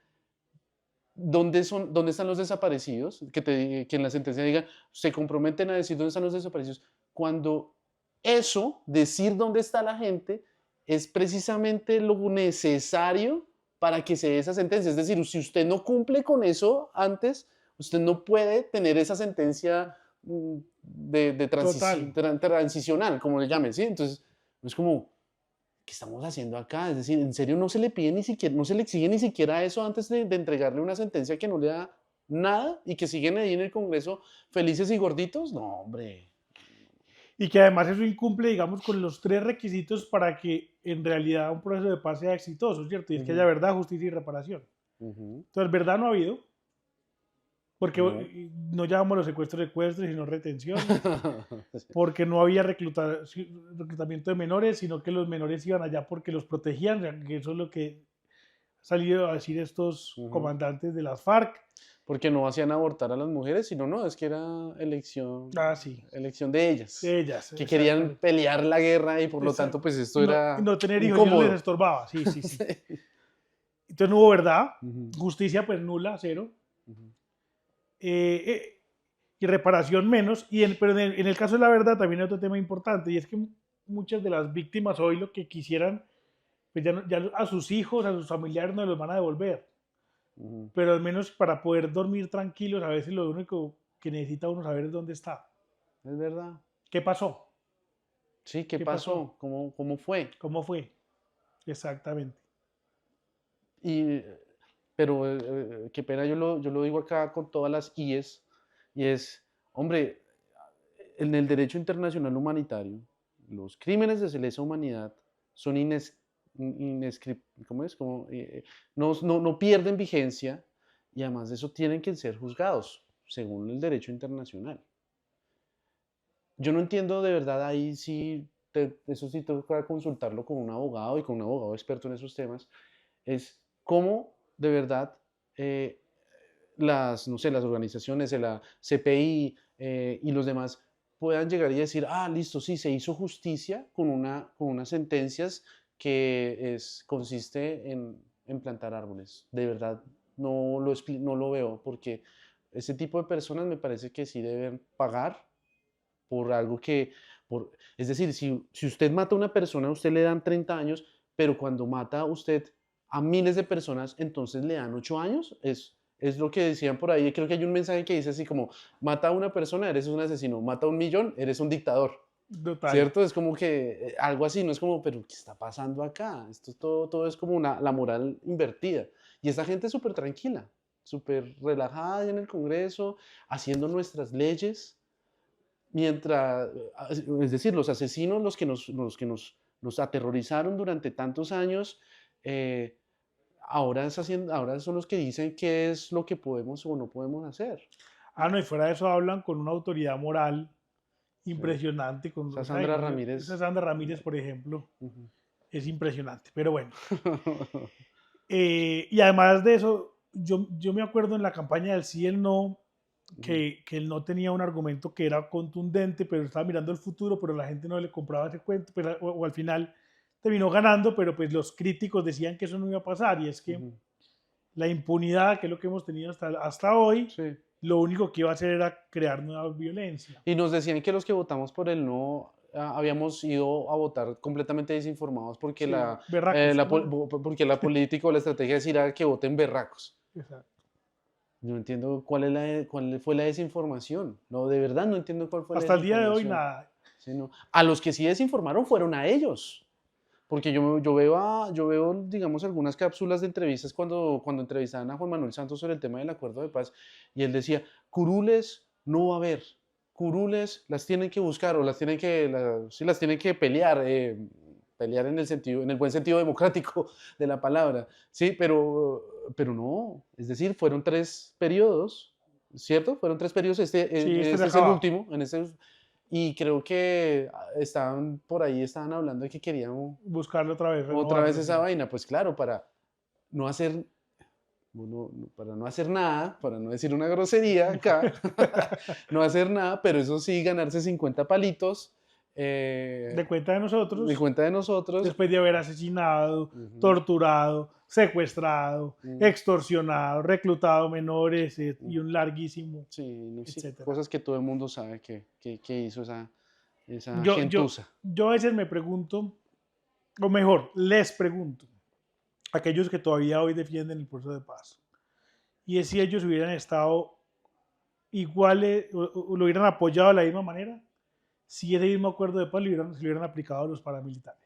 [SPEAKER 1] dónde están los desaparecidos? Que en la sentencia diga, se comprometen a decir dónde están los desaparecidos, cuando eso, decir dónde está la gente, es precisamente lo necesario para que se dé esa sentencia. Es decir, si usted no cumple con eso antes, usted no puede tener esa sentencia
[SPEAKER 2] Total.
[SPEAKER 1] transicional, como le llamen, ¿sí? Entonces, es como, ¿qué estamos haciendo acá? Es decir, ¿en serio no se le pide ni siquiera, no se le exige ni siquiera eso antes de entregarle una sentencia que no le da nada y que siguen ahí en el Congreso felices y gorditos? No, hombre.
[SPEAKER 2] Y que además eso incumple, digamos, con los tres requisitos para que en realidad un proceso de paz sea exitoso, ¿cierto? Y es que haya
[SPEAKER 1] Ujú,
[SPEAKER 2] verdad, justicia y reparación.
[SPEAKER 1] ujú.
[SPEAKER 2] Entonces, verdad no ha habido, porque
[SPEAKER 1] No.
[SPEAKER 2] no llamamos los secuestros, sino retenciones, porque no había reclutamiento de menores, sino que los menores iban allá porque los protegían, o sea, que eso es lo que salido a decir estos comandantes de las FARC.
[SPEAKER 1] Porque no hacían abortar a las mujeres, sino no, es que era elección,
[SPEAKER 2] Sí.
[SPEAKER 1] elección de ellas.
[SPEAKER 2] De ellas.
[SPEAKER 1] Que querían pelear la guerra y por lo tanto, pues esto era
[SPEAKER 2] no tener hijos
[SPEAKER 1] incómodo.
[SPEAKER 2] no les estorbaba, sí. Entonces no hubo verdad, justicia pues nula, cero. Y reparación menos. Pero en el caso de la verdad también hay otro tema importante, y es que muchas de las víctimas hoy lo que quisieran, pues ya a sus hijos, a sus familiares no los van a devolver. Pero al menos para poder dormir tranquilos, a veces lo único que necesita uno saber es dónde está.
[SPEAKER 1] Es verdad.
[SPEAKER 2] ¿Qué pasó?
[SPEAKER 1] Sí, ¿qué pasó? ¿Cómo fue?
[SPEAKER 2] ¿Cómo fue? Exactamente.
[SPEAKER 1] Pero qué pena, yo lo digo acá con todas las IES, y es, hombre, en el derecho internacional humanitario, los crímenes de lesa humanidad son ¿cómo es? No pierden vigencia, y además de eso tienen que ser juzgados según el derecho internacional. Yo no entiendo de verdad, ahí sí, eso sí tengo que consultarlo con un abogado y con un abogado experto en esos temas, es cómo de verdad las organizaciones de la CPI y los demás puedan llegar y decir, listo, sí, se hizo justicia con unas sentencias que consiste en plantar árboles. De verdad, no lo veo, porque ese tipo de personas me parece que sí deben pagar por algo es decir, si usted mata a una persona, a usted le dan 30 años, pero cuando mata a usted a miles de personas, entonces le dan 8 años. Es lo que decían por ahí. Creo que hay un mensaje que dice así como, mata a una persona, eres un asesino, mata a 1.000.000, eres un dictador.
[SPEAKER 2] Total.
[SPEAKER 1] ¿Cierto? Es como que algo así, no es como, pero ¿qué está pasando acá? Esto todo es como la moral invertida. Y esta gente es súper tranquila, súper relajada en el Congreso, haciendo nuestras leyes, mientras, es decir, los asesinos, los que nos aterrorizaron durante tantos años, ahora son los que dicen qué es lo que podemos o no podemos hacer.
[SPEAKER 2] No, y fuera de eso hablan con una autoridad moral impresionante. Con
[SPEAKER 1] Sandra Ramírez.
[SPEAKER 2] Sandra Ramírez, por ejemplo, es impresionante, pero bueno. Y además de eso, yo me acuerdo en la campaña del sí y el no, que él no tenía un argumento que era contundente, pero estaba mirando el futuro, pero la gente no le compraba ese cuento, o al final terminó ganando, pero pues los críticos decían que eso no iba a pasar, y es que la impunidad, que es lo que hemos tenido hasta hoy, lo único que iba a hacer era crear nueva violencia.
[SPEAKER 1] Y nos decían que los que votamos por el no habíamos ido a votar completamente desinformados porque porque la política o la estrategia es ir a que voten berracos.
[SPEAKER 2] Exacto.
[SPEAKER 1] No entiendo cuál fue la desinformación. No, de verdad no entiendo cuál fue la desinformación.
[SPEAKER 2] Hasta el día de hoy nada.
[SPEAKER 1] Sí, no. A los que sí desinformaron fueron a ellos. Porque yo veo, digamos, algunas cápsulas de entrevistas cuando entrevistaban a Juan Manuel Santos sobre el tema del acuerdo de paz, y él decía, curules no va a haber, curules las tienen que buscar o las tienen que pelear, pelear en el buen sentido democrático de la palabra, sí, pero no, es decir, fueron 3 periodos, ¿cierto? Fueron 3 periodos, este es el último, y creo que estaban hablando de que querían
[SPEAKER 2] buscarlo otra
[SPEAKER 1] vez esa vaina, pues claro, para no hacer nada, para no decir una grosería acá, no hacer nada, pero eso sí, ganarse 50 palitos.
[SPEAKER 2] De cuenta de nosotros.
[SPEAKER 1] De cuenta de nosotros.
[SPEAKER 2] Después de haber asesinado, torturado, secuestrado, extorsionado, reclutado menores y un larguísimo, etcétera.
[SPEAKER 1] Cosas que todo el mundo sabe que hizo esa gentuza.
[SPEAKER 2] Yo a veces me pregunto, o mejor, les pregunto, a aquellos que todavía hoy defienden el proceso de paz, y es si ellos hubieran estado iguales, o lo hubieran apoyado de la misma manera, si ese mismo acuerdo de paz se lo hubieran aplicado a los paramilitares.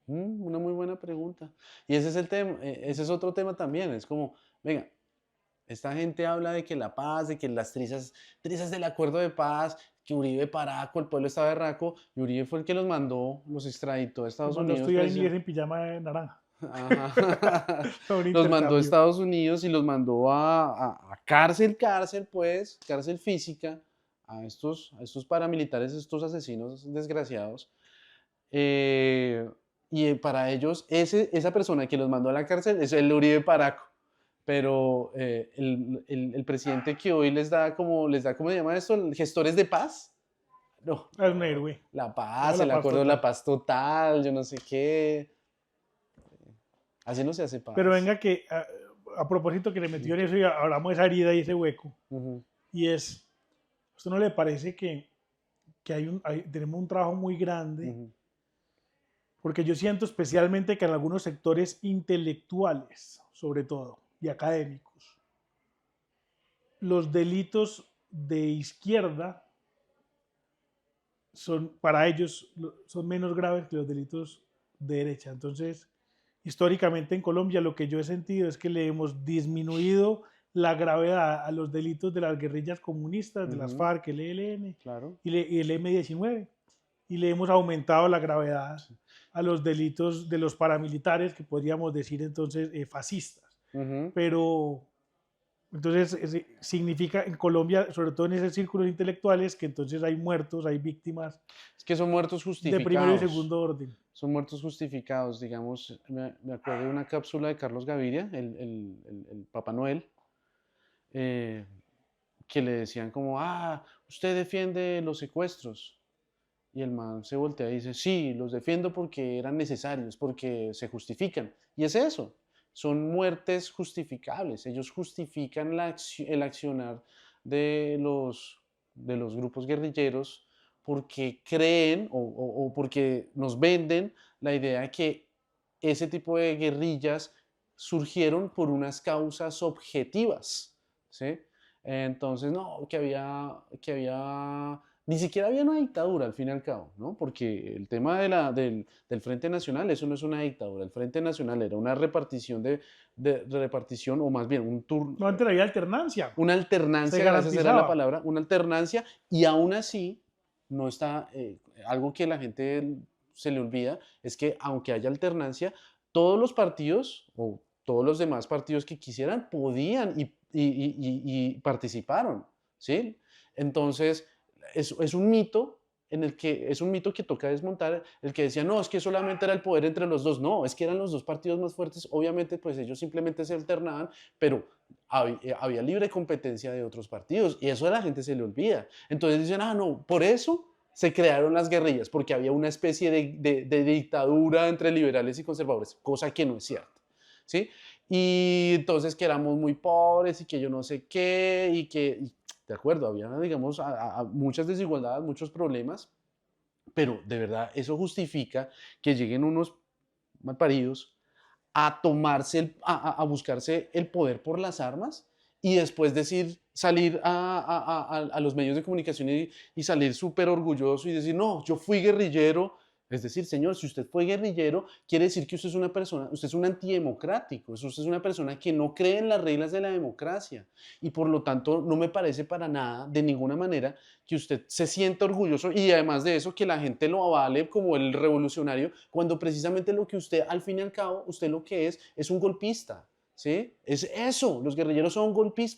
[SPEAKER 1] Una muy buena pregunta. Y ese es el tema, ese es otro tema también. Es como, venga, esta gente habla de que la paz, de que las trizas del acuerdo de paz, que Uribe Paraco, el pueblo estaba berraco, y Uribe fue el que los mandó, los extraditó a Estados Unidos.
[SPEAKER 2] Cuando estoy en pijama de naranja.
[SPEAKER 1] Los mandó a Estados Unidos y los mandó a cárcel física, a estos paramilitares, estos asesinos desgraciados. Y y para ellos esa persona que los mandó a la cárcel es el Uribe Paraco. Pero el presidente que hoy ¿cómo se llama esto? Gestores de paz. No,
[SPEAKER 2] Es un héroe.
[SPEAKER 1] la
[SPEAKER 2] Toda
[SPEAKER 1] paz,
[SPEAKER 2] la
[SPEAKER 1] el
[SPEAKER 2] paz
[SPEAKER 1] acuerdo de
[SPEAKER 2] total.
[SPEAKER 1] la paz total, yo no sé qué. Así no se hace paz.
[SPEAKER 2] Pero venga que, a propósito que le metió en eso y hablamos de esa herida y ese hueco,
[SPEAKER 1] Ujú,
[SPEAKER 2] y es, ¿a usted no le parece que tenemos un trabajo muy grande?
[SPEAKER 1] ujú,
[SPEAKER 2] Porque yo siento especialmente que en algunos sectores intelectuales, sobre todo, y académicos, los delitos de izquierda para ellos, son menos graves que los delitos de derecha. Entonces, históricamente en Colombia lo que yo he sentido es que le hemos disminuido la gravedad a los delitos de las guerrillas comunistas, de las
[SPEAKER 1] ujú,
[SPEAKER 2] FARC, el ELN
[SPEAKER 1] claro.
[SPEAKER 2] y el M-19, y le hemos aumentado la gravedad a los delitos de los paramilitares, que podríamos decir entonces fascistas.
[SPEAKER 1] Ujú.
[SPEAKER 2] Pero entonces significa en Colombia, sobre todo en esos círculos intelectuales, que entonces hay muertos, hay víctimas
[SPEAKER 1] Es que son muertos
[SPEAKER 2] de primero y
[SPEAKER 1] justificados.
[SPEAKER 2] segundo orden.
[SPEAKER 1] Son muertos justificados, digamos, me acuerdo de una cápsula de Carlos Gaviria, el Papá Noel, eh, que le decían como, usted defiende los secuestros. Y el man se voltea y dice, sí, los defiendo porque eran necesarios, porque se justifican. Y es eso, son muertes justificables. Ellos justifican el accionar de los grupos guerrilleros porque creen o porque nos venden la idea de que ese tipo de guerrillas surgieron por unas causas objetivas, ¿sí? Entonces, no, ni siquiera había una dictadura al fin y al cabo, ¿no? Porque el tema del Frente Nacional, eso no es una dictadura. El Frente Nacional era una repartición repartición, o más bien un turno,
[SPEAKER 2] No, antes había alternancia,
[SPEAKER 1] una
[SPEAKER 2] se
[SPEAKER 1] alternancia, gracias era la
[SPEAKER 2] garantizaba.
[SPEAKER 1] palabra, una alternancia, y aún así no está, algo que la gente se le olvida, es que aunque haya alternancia, todos los partidos o todos los demás partidos que quisieran podían y participaron, ¿sí? Entonces, es un mito es un mito que toca desmontar, el que decía, no, es que solamente era el poder entre los dos, no, es que eran los dos partidos más fuertes, obviamente pues ellos simplemente se alternaban, pero había libre competencia de otros partidos y eso a la gente se le olvida. Entonces dicen, no, por eso se crearon las guerrillas, porque había una especie de dictadura entre liberales y conservadores, cosa que no es cierta, ¿sí? Y entonces que éramos muy pobres y que yo no sé qué, de acuerdo, había, digamos, muchas desigualdades, muchos problemas, pero de verdad eso justifica que lleguen unos malparidos a tomarse, a buscarse el poder por las armas y después salir a los medios de comunicación y salir súper orgulloso y decir, no, yo fui guerrillero. Es decir, señor, si usted fue guerrillero, quiere decir que usted es una persona, usted es un antidemocrático, usted es una persona que no cree en las reglas de la democracia y por lo tanto no me parece para nada, de ninguna manera, que usted se sienta orgulloso y además de eso que la gente lo avale como el revolucionario, cuando precisamente lo que usted, al fin y al cabo, usted lo que es un golpista, ¿sí? Es eso, los guerrilleros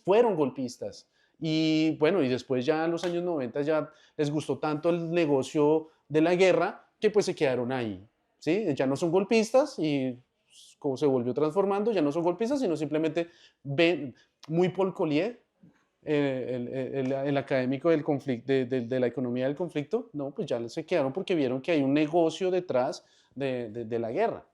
[SPEAKER 1] fueron golpistas. Y bueno, y después ya en los años 90 ya les gustó tanto el negocio de la guerra que pues se quedaron ahí, ¿sí? Ya no son golpistas y como se volvió transformando, ya no son golpistas, sino simplemente ven, muy Paul Collier, el académico del conflicto, de la economía del conflicto, no, pues ya se quedaron porque vieron que hay un negocio detrás de la guerra,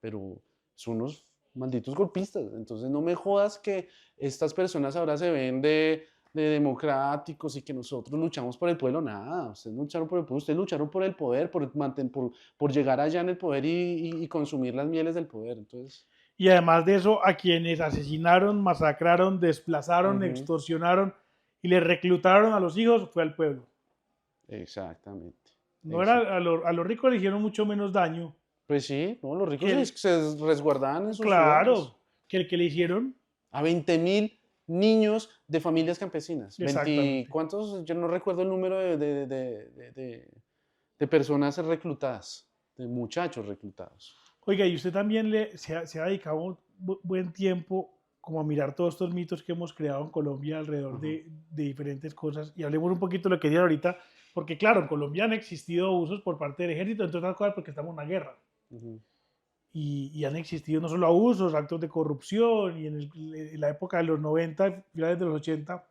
[SPEAKER 1] pero son unos malditos golpistas, entonces no me jodas que estas personas ahora se ven de democráticos y que nosotros luchamos por el pueblo, nada, ustedes no lucharon por el pueblo, ustedes lucharon por el poder, por llegar allá en el poder y consumir las mieles del poder, entonces...
[SPEAKER 2] Y además de eso, a quienes asesinaron, masacraron, desplazaron,
[SPEAKER 1] Ujú.
[SPEAKER 2] extorsionaron y le reclutaron a los hijos fue al pueblo.
[SPEAKER 1] Exactamente.
[SPEAKER 2] No
[SPEAKER 1] Exacto.
[SPEAKER 2] era, a los ricos le hicieron mucho menos daño
[SPEAKER 1] Pues sí, ¿no? Los
[SPEAKER 2] que
[SPEAKER 1] ricos
[SPEAKER 2] el,
[SPEAKER 1] se resguardaban en sus ciudades.
[SPEAKER 2] claro, que el que le hicieron.
[SPEAKER 1] A 20.000 niños de familias campesinas. 20,
[SPEAKER 2] Exactamente.
[SPEAKER 1] ¿cuántos? Yo no recuerdo el número de personas reclutadas, de muchachos reclutados.
[SPEAKER 2] Oiga, y usted también se ha dedicado buen tiempo como a mirar todos estos mitos que hemos creado en Colombia alrededor
[SPEAKER 1] Ujú.
[SPEAKER 2] de diferentes cosas. Y hablemos un poquito de lo que decía ahorita, porque claro, en Colombia han existido abusos por parte del ejército, entre otras cosas porque estamos en una guerra.
[SPEAKER 1] Ujú.
[SPEAKER 2] Y han existido no solo abusos, actos de corrupción, y en la época de los 90, finales de los 80,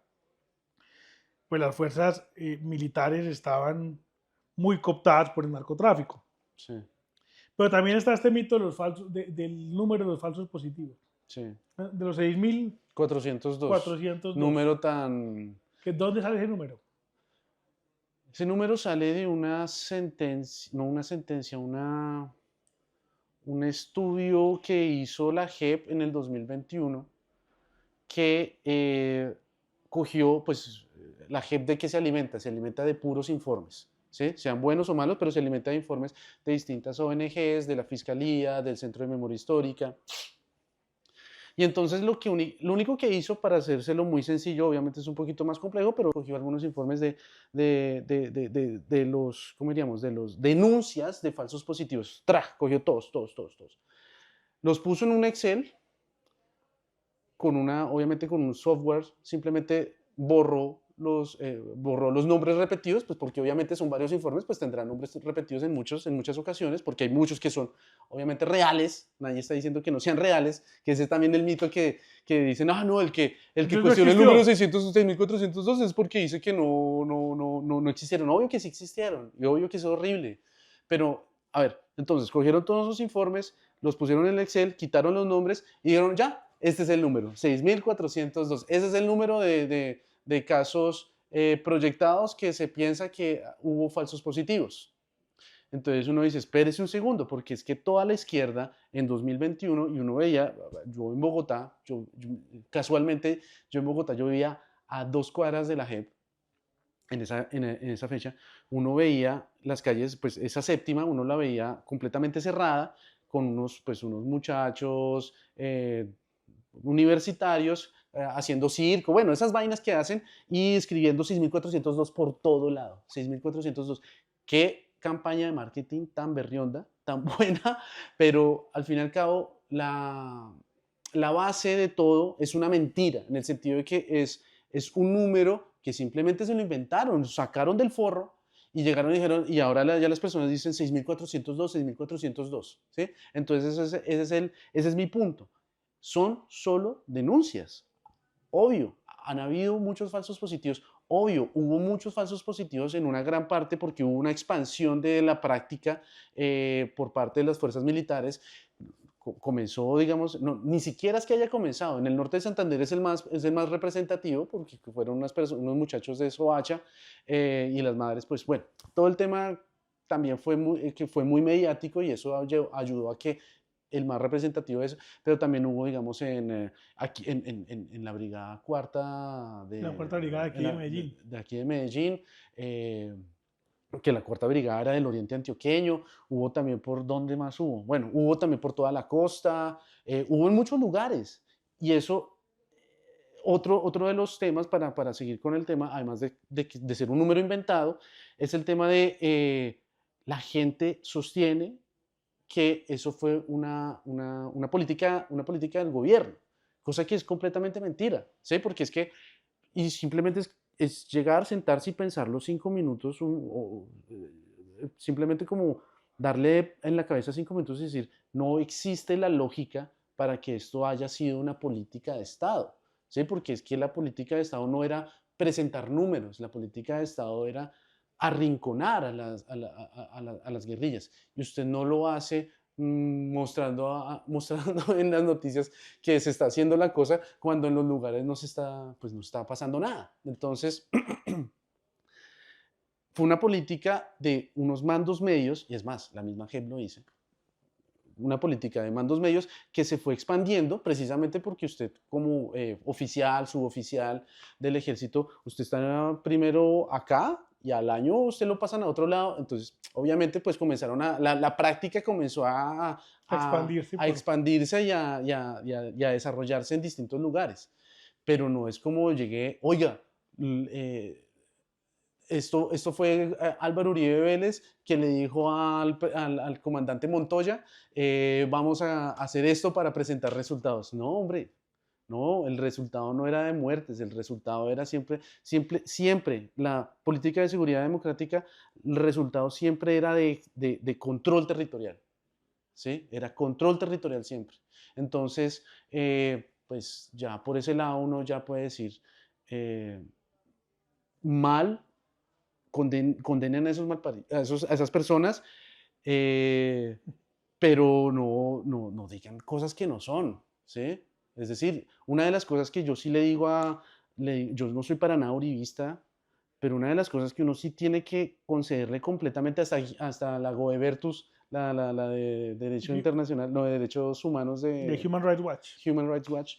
[SPEAKER 2] pues las fuerzas militares estaban muy cooptadas por el narcotráfico.
[SPEAKER 1] Sí,
[SPEAKER 2] Pero también está este mito de los falsos, del número de los falsos positivos.
[SPEAKER 1] sí.
[SPEAKER 2] De los
[SPEAKER 1] 402.
[SPEAKER 2] 6.402.
[SPEAKER 1] Número tan...
[SPEAKER 2] ¿Dónde sale ese número?
[SPEAKER 1] Ese número sale de una sentencia, no una sentencia, un estudio que hizo la JEP en el 2021 que cogió, pues, la JEP de qué se alimenta de puros informes, ¿sí? Sean buenos o malos, pero se alimenta de informes de distintas ONGs, de la Fiscalía, del Centro de Memoria Histórica. Y entonces lo único que hizo, para hacérselo muy sencillo, obviamente es un poquito más complejo, pero cogió algunos informes de los, ¿cómo diríamos? De los denuncias de falsos positivos. Cogió todos, todos, todos, todos. Los puso en un Excel obviamente con un software, simplemente borró los nombres repetidos, pues porque obviamente son varios informes, pues tendrán nombres repetidos en muchas ocasiones, porque hay muchos que son obviamente reales, nadie está diciendo que no sean reales, que ese es también el mito que dicen, no, el que
[SPEAKER 2] Entonces no
[SPEAKER 1] cuestiona el número
[SPEAKER 2] existió.
[SPEAKER 1] 606.402 es porque dice que no existieron. Obvio que sí existieron, y obvio que es horrible, pero a ver, entonces cogieron todos esos informes, los pusieron en el Excel, quitaron los nombres y dijeron, ya, este es el número, 6.402. Ese es el número de casos proyectados que se piensa que hubo falsos positivos. Entonces uno dice, espérese un segundo, porque es que toda la izquierda en 2021, y uno veía, yo en Bogotá, casualmente, yo en Bogotá, yo vivía a 2 cuadras de la JEP, en esa fecha, uno veía las calles, pues esa séptima, uno la veía completamente cerrada, con unos muchachos universitarios haciendo circo, bueno, esas vainas que hacen y escribiendo 6.402 por todo lado, 6.402. Qué campaña de marketing tan berrionda, tan buena, pero al fin y al cabo la base de todo es una mentira, en el sentido de que es un número que simplemente se lo inventaron, sacaron del forro y llegaron y dijeron, y ahora ya las personas dicen 6.402, 6.402, ¿sí? Entonces ese es mi punto. Son solo denuncias. Obvio, han habido muchos falsos positivos. Obvio, hubo muchos falsos positivos en una gran parte porque hubo una expansión de la práctica por parte de las fuerzas militares. Comenzó, digamos, no, ni siquiera es que haya comenzado. En el norte de Santander es el más representativo porque fueron unos muchachos de Soacha y las madres, pues bueno, todo el tema también que fue muy mediático y eso ayudó a que el más representativo de eso, pero también hubo, digamos, aquí, en la Brigada Cuarta
[SPEAKER 2] La cuarta brigada aquí de Medellín.
[SPEAKER 1] de aquí de Medellín, que la Cuarta Brigada era del Oriente Antioqueño, hubo también por, ¿dónde más hubo? Bueno, hubo también por toda la costa, hubo en muchos lugares, y eso, otro de los temas, para seguir con el tema, además de ser un número inventado, es el tema de la gente sostiene que eso fue una política del gobierno, cosa que es completamente mentira, ¿sí? Porque es que, y simplemente es llegar, sentarse y pensar los 5 minutos, simplemente como darle en la cabeza 5 minutos y decir, no existe la lógica para que esto haya sido una política de Estado, ¿sí? Porque es que la política de Estado no era presentar números, la política de Estado era arrinconar a las guerrillas. Y usted no lo hace mostrando en las noticias que se está haciendo la cosa cuando en los lugares pues no está pasando nada. Entonces, fue una política de unos mandos medios, y es más, la misma JEP lo dice, una política de mandos medios que se fue expandiendo precisamente porque usted como oficial, suboficial del ejército, usted está primero acá y al año usted lo pasan a otro lado. Entonces, obviamente, pues la práctica comenzó
[SPEAKER 2] A expandirse
[SPEAKER 1] a expandirse y a desarrollarse en distintos lugares. Pero no es como llegué, oiga, esto fue Álvaro Uribe Vélez que le dijo al comandante Montoya, vamos a hacer esto para presentar resultados. No, hombre, no, el resultado no era de muertes, el resultado era siempre, la política de seguridad democrática, el resultado siempre era de control territorial. ¿sí? Era control territorial siempre. Entonces, pues ya por ese lado uno ya puede decir, eh, mal, condenen a, a esas personas, eh, pero no digan cosas que no son, ¿sí? Es decir, una de las cosas que yo sí le digo yo no soy para nada uribista, pero una de las cosas que uno sí tiene que concederle completamente hasta la Goebertus, la de Derecho Internacional, no, de Derechos Humanos
[SPEAKER 2] De
[SPEAKER 1] de
[SPEAKER 2] Human Rights Watch.
[SPEAKER 1] Human Rights Watch,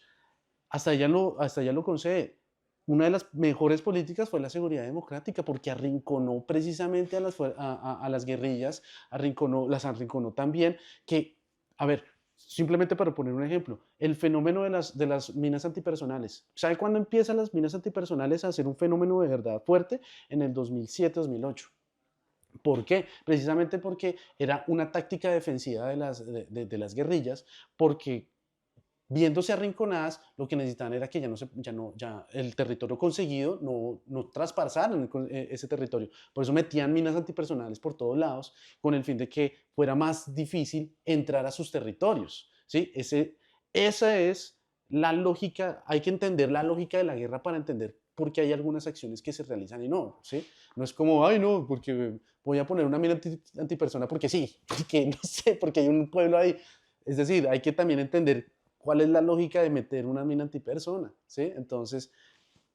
[SPEAKER 1] hasta ella lo concede. Una de las mejores políticas fue la seguridad democrática, porque arrinconó precisamente a las guerrillas, las arrinconó también, que, a ver, simplemente para poner un ejemplo, el fenómeno de las minas antipersonales. ¿Sabe cuándo empiezan las minas antipersonales a ser un fenómeno de verdad fuerte? En el 2007-2008. ¿Por qué? Precisamente porque era una táctica defensiva de las guerrillas, porque viéndose arrinconadas, lo que necesitaban era que ya el territorio conseguido no traspasaran ese territorio. Por eso metían minas antipersonales por todos lados, con el fin de que fuera más difícil entrar a sus territorios, ¿sí? Esa es la lógica, hay que entender la lógica de la guerra para entender por qué hay algunas acciones que se realizan y no, ¿sí? No es como, ay, no, porque voy a poner una mina antipersona porque sí, porque no sé, porque hay un pueblo ahí. Es decir, hay que también entender cuál es la lógica de meter una mina antipersona, ¿sí? Entonces,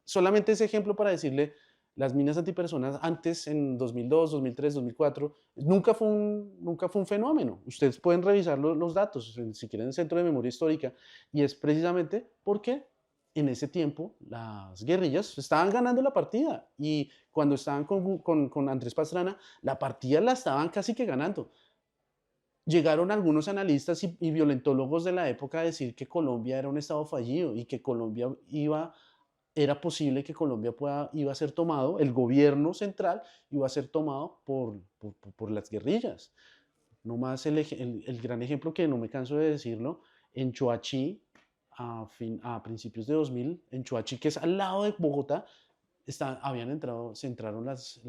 [SPEAKER 1] solamente ese ejemplo para decirle, las minas antipersonas antes, en 2002, 2003, 2004, nunca fue un fenómeno. Ustedes pueden revisar los datos, si quieren, en el Centro de Memoria Histórica, y es precisamente porque en ese tiempo las guerrillas estaban ganando la partida, y cuando estaban con Andrés Pastrana, la partida la estaban casi que ganando. Llegaron algunos analistas y violentólogos de la época a decir que Colombia era un estado fallido y que era posible que Colombia iba a ser tomado, el gobierno central iba a ser tomado por las guerrillas. No más el gran ejemplo que no me canso de decirlo, en Choachí, a principios de 2000, en Choachí, que es al lado de Bogotá, se entraron las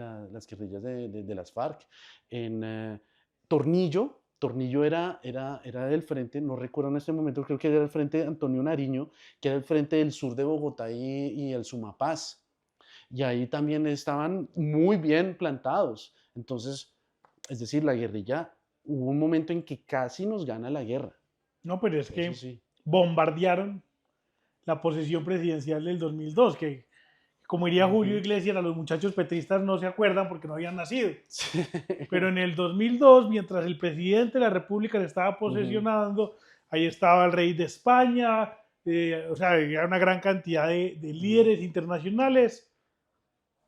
[SPEAKER 1] guerrillas de las FARC. En Tornillo era del frente, no recuerdo en este momento, creo que era el frente de Antonio Nariño, que era el frente del sur de Bogotá y el Sumapaz. Y ahí también estaban muy bien plantados. Entonces, es decir, la guerrilla, hubo un momento en que casi nos gana la guerra.
[SPEAKER 2] No, pero es
[SPEAKER 1] Eso
[SPEAKER 2] que
[SPEAKER 1] sí.
[SPEAKER 2] bombardearon la posesión presidencial del 2002, que como diría Julio
[SPEAKER 1] Ujú.
[SPEAKER 2] Iglesias, a los muchachos petristas no se acuerdan porque no habían nacido.
[SPEAKER 1] Sí.
[SPEAKER 2] Pero en el 2002, mientras el presidente de la República le estaba
[SPEAKER 1] Ujú.
[SPEAKER 2] posesionando, ahí estaba el rey de España, o sea, había una gran cantidad de
[SPEAKER 1] Ujú.
[SPEAKER 2] líderes internacionales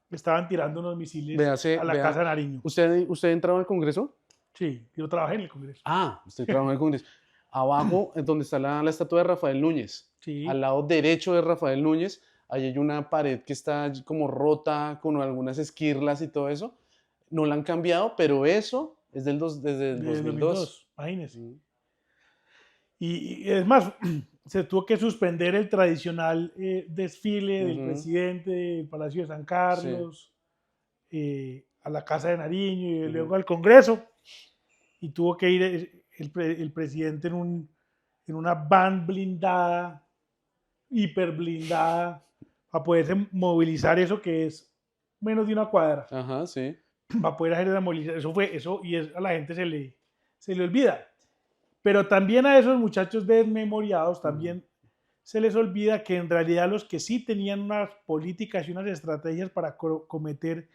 [SPEAKER 2] que estaban tirando unos misiles a la Casa
[SPEAKER 1] Vea,
[SPEAKER 2] de Nariño.
[SPEAKER 1] ¿usted entraba al Congreso?
[SPEAKER 2] Sí, yo trabajé en el Congreso.
[SPEAKER 1] Ah, usted trabaja en el Congreso. Abajo es donde está la estatua de Rafael Núñez. Al
[SPEAKER 2] Sí,
[SPEAKER 1] lado derecho de Rafael Núñez, ahí hay una pared que está como rota con algunas esquirlas y todo eso. No la han cambiado, pero eso es desde el
[SPEAKER 2] desde el
[SPEAKER 1] 2002.
[SPEAKER 2] 2002, imagínense.
[SPEAKER 1] Mm.
[SPEAKER 2] Y es más, se tuvo que suspender el tradicional desfile del
[SPEAKER 1] Ujú.
[SPEAKER 2] presidente del Palacio de San
[SPEAKER 1] Sí.
[SPEAKER 2] Carlos a la Casa de Nariño y
[SPEAKER 1] Ujú.
[SPEAKER 2] luego al Congreso. Y tuvo que ir el presidente en una van blindada, hiper blindada, para poderse movilizar eso que es menos de una cuadra,
[SPEAKER 1] Ajá, sí.
[SPEAKER 2] para poder hacer esa movilización. Eso y a la gente se le olvida. Pero también a esos muchachos desmemoriados
[SPEAKER 1] Ujú.
[SPEAKER 2] también se les olvida que en realidad los que sí tenían unas políticas y unas estrategias para cometer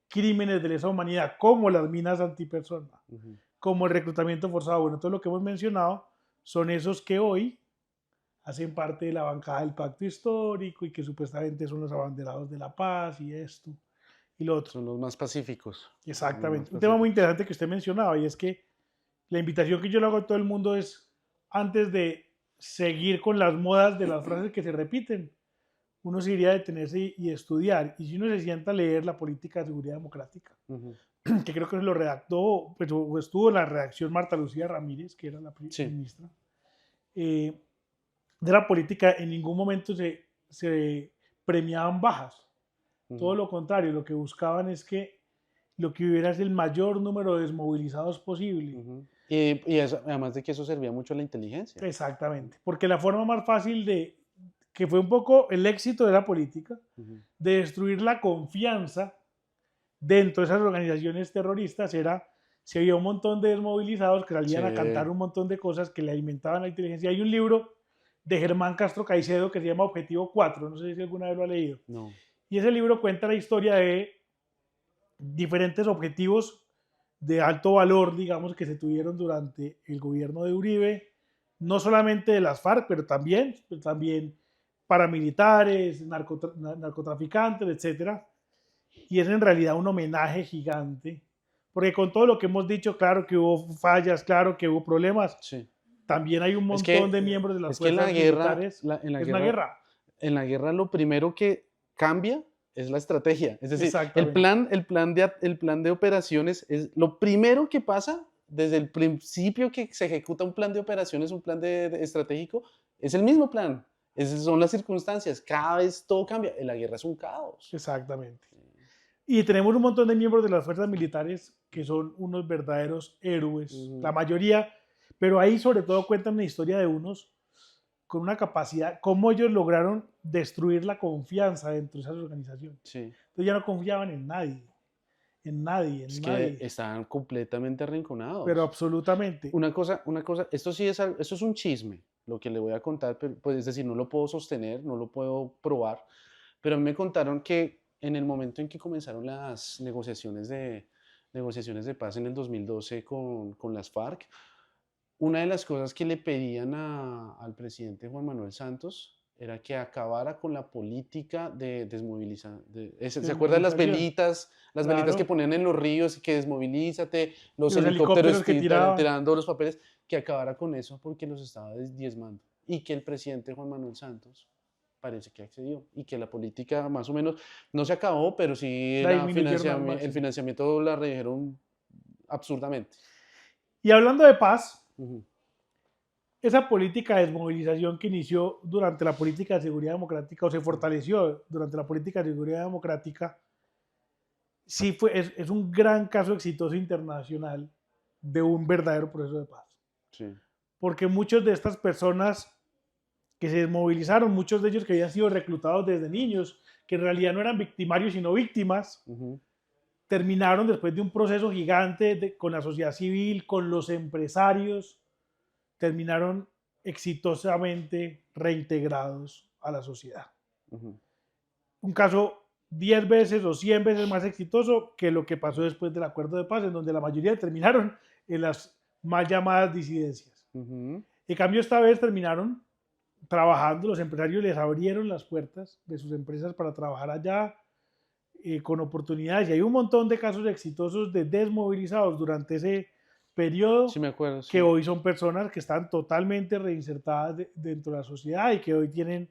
[SPEAKER 2] crímenes de lesa humanidad, como las minas antipersona,
[SPEAKER 1] Ujú.
[SPEAKER 2] como el reclutamiento forzado, bueno, todo lo que hemos mencionado, son esos que hoy hacen parte de la bancada del pacto histórico y que supuestamente son los abanderados de la paz y esto y lo otro.
[SPEAKER 1] Son los más pacíficos. Son los más
[SPEAKER 2] Exactamente. Un tema muy
[SPEAKER 1] pacíficos.
[SPEAKER 2] interesante que usted mencionaba y es que la invitación que yo le hago a todo el mundo es, antes de seguir con las modas de las frases que se repiten, uno se iría a detenerse y estudiar. Y si uno se sienta a leer la política de seguridad democrática,
[SPEAKER 1] Ujú.
[SPEAKER 2] que creo que lo redactó, pues, o estuvo en la redacción Marta Lucía Ramírez, que era la
[SPEAKER 1] Sí.
[SPEAKER 2] ministra, de la política en ningún momento se premiaban bajas. Todo
[SPEAKER 1] Ujú.
[SPEAKER 2] lo contrario, lo que buscaban es que lo que hubiera es el mayor número de desmovilizados posible,
[SPEAKER 1] Ujú. Además de que eso servía mucho a la inteligencia.
[SPEAKER 2] Exactamente, porque la forma más fácil que fue un poco el éxito de la política,
[SPEAKER 1] Ujú.
[SPEAKER 2] de destruir la confianza dentro de esas organizaciones terroristas era si había un montón de desmovilizados que salían a cantar
[SPEAKER 1] Sí,
[SPEAKER 2] un montón de cosas que le alimentaban la inteligencia. Hay un libro de Germán Castro Caicedo que se llama Objetivo 4, no sé si alguna vez lo ha leído.
[SPEAKER 1] no.
[SPEAKER 2] Y ese libro cuenta la historia de diferentes objetivos de alto valor, digamos, que se tuvieron durante el gobierno de Uribe, no solamente de las FARC, pero también paramilitares, narcotraficantes, etcétera. Y es en realidad un homenaje gigante, porque con todo lo que hemos dicho, claro que hubo fallas, claro que hubo problemas,
[SPEAKER 1] Sí.
[SPEAKER 2] también hay un
[SPEAKER 1] Es que,
[SPEAKER 2] montón de miembros de las
[SPEAKER 1] es que
[SPEAKER 2] fuerzas militares, es una guerra.
[SPEAKER 1] en la guerra lo primero que cambia es la estrategia. Es decir,
[SPEAKER 2] Exactamente.
[SPEAKER 1] el plan de operaciones es lo primero que pasa desde el principio que se ejecuta un plan de operaciones, un plan estratégico, es el mismo plan. Esas son las circunstancias. Cada vez todo cambia. En la guerra es un caos.
[SPEAKER 2] Exactamente. Y tenemos un montón de miembros de las fuerzas militares que son unos verdaderos héroes, la
[SPEAKER 1] Ujú.
[SPEAKER 2] mayoría, pero ahí sobre todo cuentan la historia de unos con una capacidad, cómo ellos lograron destruir la confianza dentro de esas organizaciones.
[SPEAKER 1] Sí.
[SPEAKER 2] Entonces ya no confiaban en nadie, en nadie,
[SPEAKER 1] Es
[SPEAKER 2] en
[SPEAKER 1] que
[SPEAKER 2] nadie,
[SPEAKER 1] estaban completamente
[SPEAKER 2] pero
[SPEAKER 1] arrinconados.
[SPEAKER 2] absolutamente.
[SPEAKER 1] Una cosa, esto sí es, esto es un chisme, lo que le voy a contar, pero, pues, es decir, no lo puedo sostener, no lo puedo probar, pero a mí me contaron que en el momento en que comenzaron las negociaciones de paz en el 2012 con las FARC, una de las cosas que le pedían al presidente Juan Manuel Santos era que acabara con la política de desmovilizar. ¿Se acuerda de
[SPEAKER 2] Desmovilización,
[SPEAKER 1] las velitas que
[SPEAKER 2] claro.
[SPEAKER 1] ponían en los ríos y que desmovilízate,
[SPEAKER 2] Y
[SPEAKER 1] los
[SPEAKER 2] los
[SPEAKER 1] helicópteros
[SPEAKER 2] helicópteros que tiraban.
[SPEAKER 1] tirando los papeles, que acabara con eso porque los estaba diezmando? Y que el presidente Juan Manuel Santos parece que accedió y que la política más o menos no se acabó, pero sí
[SPEAKER 2] La disminuyeron al
[SPEAKER 1] el
[SPEAKER 2] máximo.
[SPEAKER 1] financiamiento la redujeron absurdamente.
[SPEAKER 2] Y hablando de paz,
[SPEAKER 1] Ujú.
[SPEAKER 2] esa política de desmovilización que inició durante la política de seguridad democrática o se
[SPEAKER 1] Sí,
[SPEAKER 2] fortaleció durante la política de seguridad democrática, sí es un gran caso exitoso internacional de un verdadero proceso de paz.
[SPEAKER 1] sí.
[SPEAKER 2] Porque muchas de estas personas que se desmovilizaron, muchos de ellos que habían sido reclutados desde niños, que en realidad no eran victimarios sino víctimas,
[SPEAKER 1] Ujú.
[SPEAKER 2] terminaron después de un proceso gigante con la sociedad civil, con los empresarios, terminaron exitosamente reintegrados a la sociedad.
[SPEAKER 1] Ujú.
[SPEAKER 2] Un caso 10 veces o 100 veces más exitoso que lo que pasó después del acuerdo de paz, en donde la mayoría terminaron en las mal llamadas disidencias.
[SPEAKER 1] Ujú.
[SPEAKER 2] En cambio, esta vez terminaron trabajando, los empresarios les abrieron las puertas de sus empresas para trabajar allá con oportunidades. Y hay un montón de casos exitosos de desmovilizados durante ese
[SPEAKER 1] Sí,
[SPEAKER 2] periodo
[SPEAKER 1] me acuerdo,
[SPEAKER 2] que
[SPEAKER 1] sí.
[SPEAKER 2] hoy son personas que están totalmente reinsertadas dentro de la sociedad y que hoy tienen,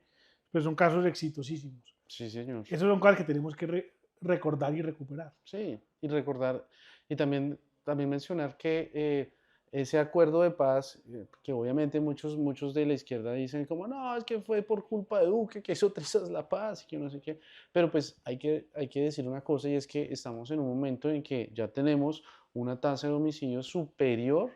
[SPEAKER 2] pues son casos exitosísimos.
[SPEAKER 1] Sí, señor.
[SPEAKER 2] Esas son cosas que tenemos que recordar y recuperar.
[SPEAKER 1] Sí, y recordar, y también mencionar que ese acuerdo de paz, que obviamente muchos de la izquierda dicen como, no, es que fue por culpa de Duque, que hizo trizas la paz, y que no sé qué, pero pues hay que decir una cosa y es que estamos en un momento en que ya tenemos una tasa de homicidios superior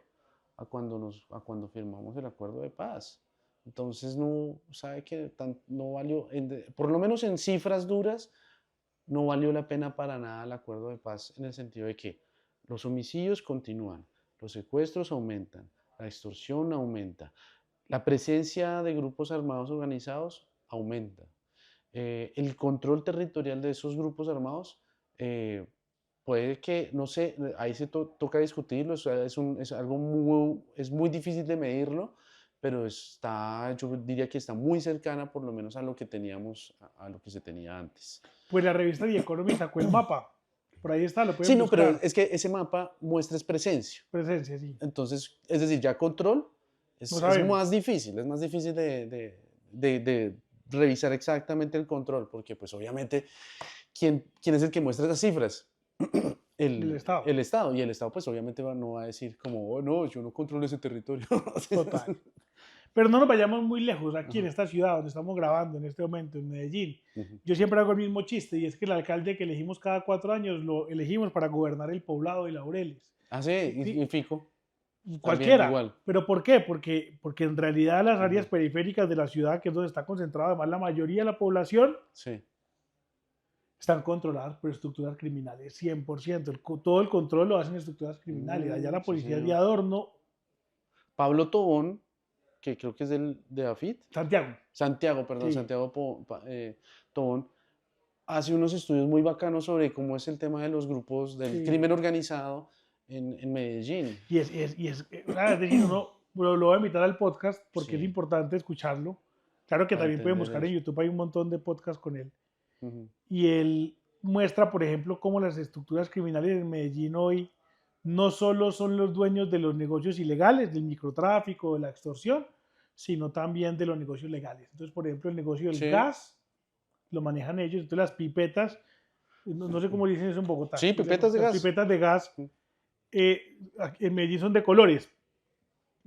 [SPEAKER 1] a cuando firmamos el acuerdo de paz. Entonces, no, sabe que no valió, por lo menos en cifras duras, no valió la pena para nada el acuerdo de paz en el sentido de que los homicidios continúan, los secuestros aumentan, la extorsión aumenta, la presencia de grupos armados organizados aumenta, el control territorial de esos grupos armados eh, puede que, no sé, ahí se toca discutirlo, es algo es muy difícil de medirlo, pero yo diría que está muy cercana por lo menos a lo que teníamos, a lo que se tenía antes.
[SPEAKER 2] Pues la revista The Economy sacó el mapa. Por ahí está, lo
[SPEAKER 1] Sí,
[SPEAKER 2] pueden
[SPEAKER 1] no, pero
[SPEAKER 2] buscar.
[SPEAKER 1] es que ese mapa muestra es presencia.
[SPEAKER 2] Presencia, sí.
[SPEAKER 1] Entonces, es decir, ya control
[SPEAKER 2] No
[SPEAKER 1] es
[SPEAKER 2] sabemos.
[SPEAKER 1] más difícil de revisar exactamente el control, porque pues obviamente, ¿quién es el que muestra esas cifras?
[SPEAKER 2] El Estado.
[SPEAKER 1] El Estado, y el Estado pues obviamente no va a decir como, oh, no, yo no controlo ese territorio.
[SPEAKER 2] Total. Pero no nos vayamos muy lejos, aquí en
[SPEAKER 1] Ajá.
[SPEAKER 2] esta ciudad donde estamos grabando en este momento, en Medellín.
[SPEAKER 1] Ujú.
[SPEAKER 2] Yo siempre hago el mismo chiste y es que el alcalde que elegimos cada 4 años lo elegimos para gobernar el poblado de Laureles.
[SPEAKER 1] Ah, sí, y Fico.
[SPEAKER 2] Cualquiera.
[SPEAKER 1] igual.
[SPEAKER 2] ¿Pero por qué? Porque en realidad las áreas periféricas de la ciudad, que es donde está concentrada además la mayoría de la población,
[SPEAKER 1] Sí.
[SPEAKER 2] están controladas por estructuras criminales, 100%. Todo el control lo hacen estructuras criminales. Allá la
[SPEAKER 1] Sí,
[SPEAKER 2] policía es de
[SPEAKER 1] señor.
[SPEAKER 2] adorno.
[SPEAKER 1] Pablo Tobón, que creo que es de AFIT,
[SPEAKER 2] Santiago.
[SPEAKER 1] Santiago, perdón,
[SPEAKER 2] Sí.
[SPEAKER 1] Santiago Tobón, hace unos estudios muy bacanos sobre cómo es el tema de los grupos del
[SPEAKER 2] Sí.
[SPEAKER 1] crimen organizado en Medellín.
[SPEAKER 2] Es decir, uno lo voy a invitar al podcast porque
[SPEAKER 1] Sí.
[SPEAKER 2] es importante escucharlo. Claro que
[SPEAKER 1] Para
[SPEAKER 2] también pueden
[SPEAKER 1] entender
[SPEAKER 2] buscar en
[SPEAKER 1] eso.
[SPEAKER 2] YouTube, hay un montón de podcasts con él.
[SPEAKER 1] Ujú.
[SPEAKER 2] Y él muestra, por ejemplo, cómo las estructuras criminales en Medellín hoy no solo son los dueños de los negocios ilegales, del microtráfico, de la extorsión, sino también de los negocios legales. Entonces, por ejemplo, el negocio del
[SPEAKER 1] Sí.
[SPEAKER 2] gas lo manejan ellos. Entonces, las pipetas, no sé cómo dicen eso en Bogotá.
[SPEAKER 1] Sí, pipetas de
[SPEAKER 2] Las
[SPEAKER 1] gas.
[SPEAKER 2] pipetas de gas en Medellín son de colores,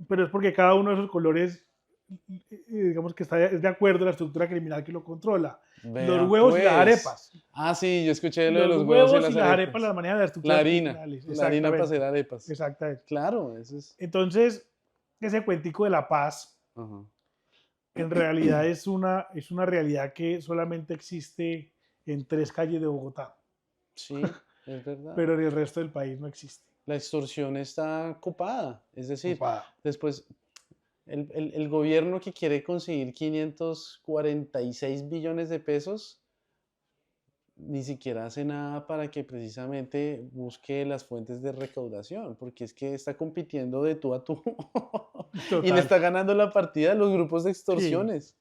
[SPEAKER 2] pero es porque cada uno de esos colores, digamos que es de acuerdo a la estructura criminal que lo controla.
[SPEAKER 1] Vea,
[SPEAKER 2] Los huevos y las
[SPEAKER 1] pues.
[SPEAKER 2] arepas.
[SPEAKER 1] Ah, sí, yo escuché lo de
[SPEAKER 2] Los
[SPEAKER 1] los huevos y
[SPEAKER 2] huevos y las arepas las manejan las
[SPEAKER 1] La
[SPEAKER 2] estructuras
[SPEAKER 1] harina.
[SPEAKER 2] criminales.
[SPEAKER 1] La harina para
[SPEAKER 2] Exactamente.
[SPEAKER 1] hacer arepas.
[SPEAKER 2] Exactamente.
[SPEAKER 1] Claro, eso es.
[SPEAKER 2] Entonces, ese cuentico de la paz,
[SPEAKER 1] Ajá.
[SPEAKER 2] en realidad es una realidad que solamente existe en 3 calles de Bogotá,
[SPEAKER 1] Sí, es verdad.
[SPEAKER 2] pero en el resto del país no existe.
[SPEAKER 1] La extorsión está copada. Es decir,
[SPEAKER 2] Opa.
[SPEAKER 1] después el gobierno que quiere conseguir 546 billones de pesos ni siquiera hace nada para que precisamente busque las fuentes de recaudación, porque es que está compitiendo de tú a tú y le
[SPEAKER 2] Total.
[SPEAKER 1] está ganando la partida a los grupos de
[SPEAKER 2] Sí.
[SPEAKER 1] extorsiones.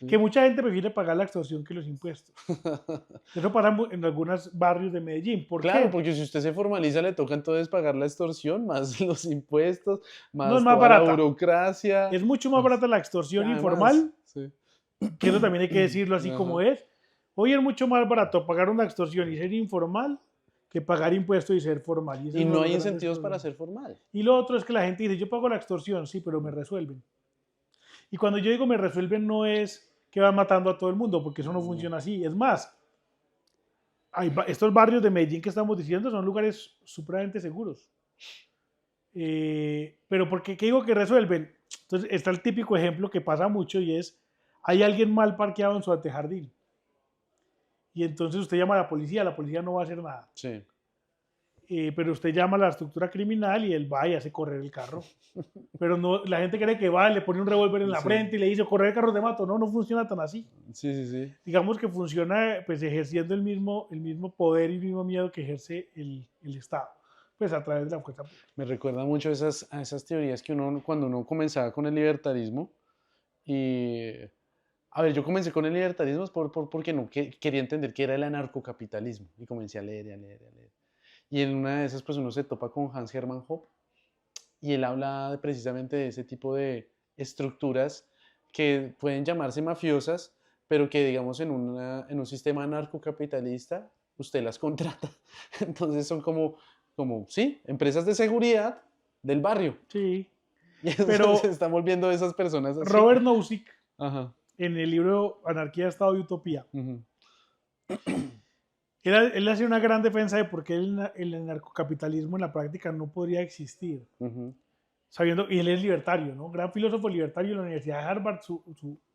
[SPEAKER 2] Que mucha gente prefiere pagar la extorsión que los impuestos. Eso pasa en algunos barrios de Medellín. ¿Por
[SPEAKER 1] Claro,
[SPEAKER 2] qué?
[SPEAKER 1] porque si usted se formaliza, le toca entonces pagar la extorsión, más los impuestos,
[SPEAKER 2] No es
[SPEAKER 1] más
[SPEAKER 2] más
[SPEAKER 1] toda la
[SPEAKER 2] barata.
[SPEAKER 1] burocracia.
[SPEAKER 2] Es mucho más barata la extorsión
[SPEAKER 1] Además,
[SPEAKER 2] informal,
[SPEAKER 1] sí.
[SPEAKER 2] que eso también hay que decirlo así
[SPEAKER 1] Ajá.
[SPEAKER 2] como es. Hoy es mucho más barato pagar una extorsión y ser informal que pagar impuestos y ser formal. ese
[SPEAKER 1] Y
[SPEAKER 2] es uno
[SPEAKER 1] no
[SPEAKER 2] de
[SPEAKER 1] hay
[SPEAKER 2] los grandes
[SPEAKER 1] incentivos para
[SPEAKER 2] problemas.
[SPEAKER 1] ser formal.
[SPEAKER 2] Y lo otro es que la gente dice, yo pago la extorsión, sí, pero me resuelven. Y cuando yo digo me resuelven no es que van matando a todo el mundo, porque eso no funciona así. Es más, estos barrios de Medellín que estamos diciendo son lugares supremamente seguros. Pero ¿qué digo que resuelven? Entonces está el típico ejemplo que pasa mucho y es, hay alguien mal parqueado en su antejardín. Y entonces usted llama a la policía no va a hacer nada.
[SPEAKER 1] Sí.
[SPEAKER 2] Pero usted llama a la estructura criminal y él va y hace correr el carro. Pero no, la gente cree que va, le pone un revólver en la
[SPEAKER 1] Sí.
[SPEAKER 2] frente y le dice, correr el carro te mato. No, no funciona tan así.
[SPEAKER 1] Sí, sí, sí.
[SPEAKER 2] Digamos que funciona pues ejerciendo el mismo poder y el mismo miedo que ejerce el Estado, pues a través de la fuerza pública.
[SPEAKER 1] Me recuerda mucho a esas teorías que cuando uno comenzaba con el libertarismo, y a ver, yo comencé con el libertarismo porque no quería entender qué era el anarcocapitalismo, y comencé a leer y a leer y a leer. Y en una de esas, pues uno se topa con Hans Hermann Hoppe, y él habla precisamente de ese tipo de estructuras que pueden llamarse mafiosas, pero que digamos en un sistema anarcocapitalista usted las contrata. Entonces son sí, empresas de seguridad del barrio.
[SPEAKER 2] Sí,
[SPEAKER 1] Y eso
[SPEAKER 2] pero
[SPEAKER 1] se están volviendo esas personas así.
[SPEAKER 2] Robert Nozick,
[SPEAKER 1] Ajá.
[SPEAKER 2] en el libro Anarquía, Estado y Utopía,
[SPEAKER 1] Ujú.
[SPEAKER 2] él hace una gran defensa de por qué el anarcocapitalismo en la práctica no podría existir.
[SPEAKER 1] Ujú.
[SPEAKER 2] Sabiendo, y él es libertario, ¿no? Gran filósofo libertario de la Universidad de Harvard,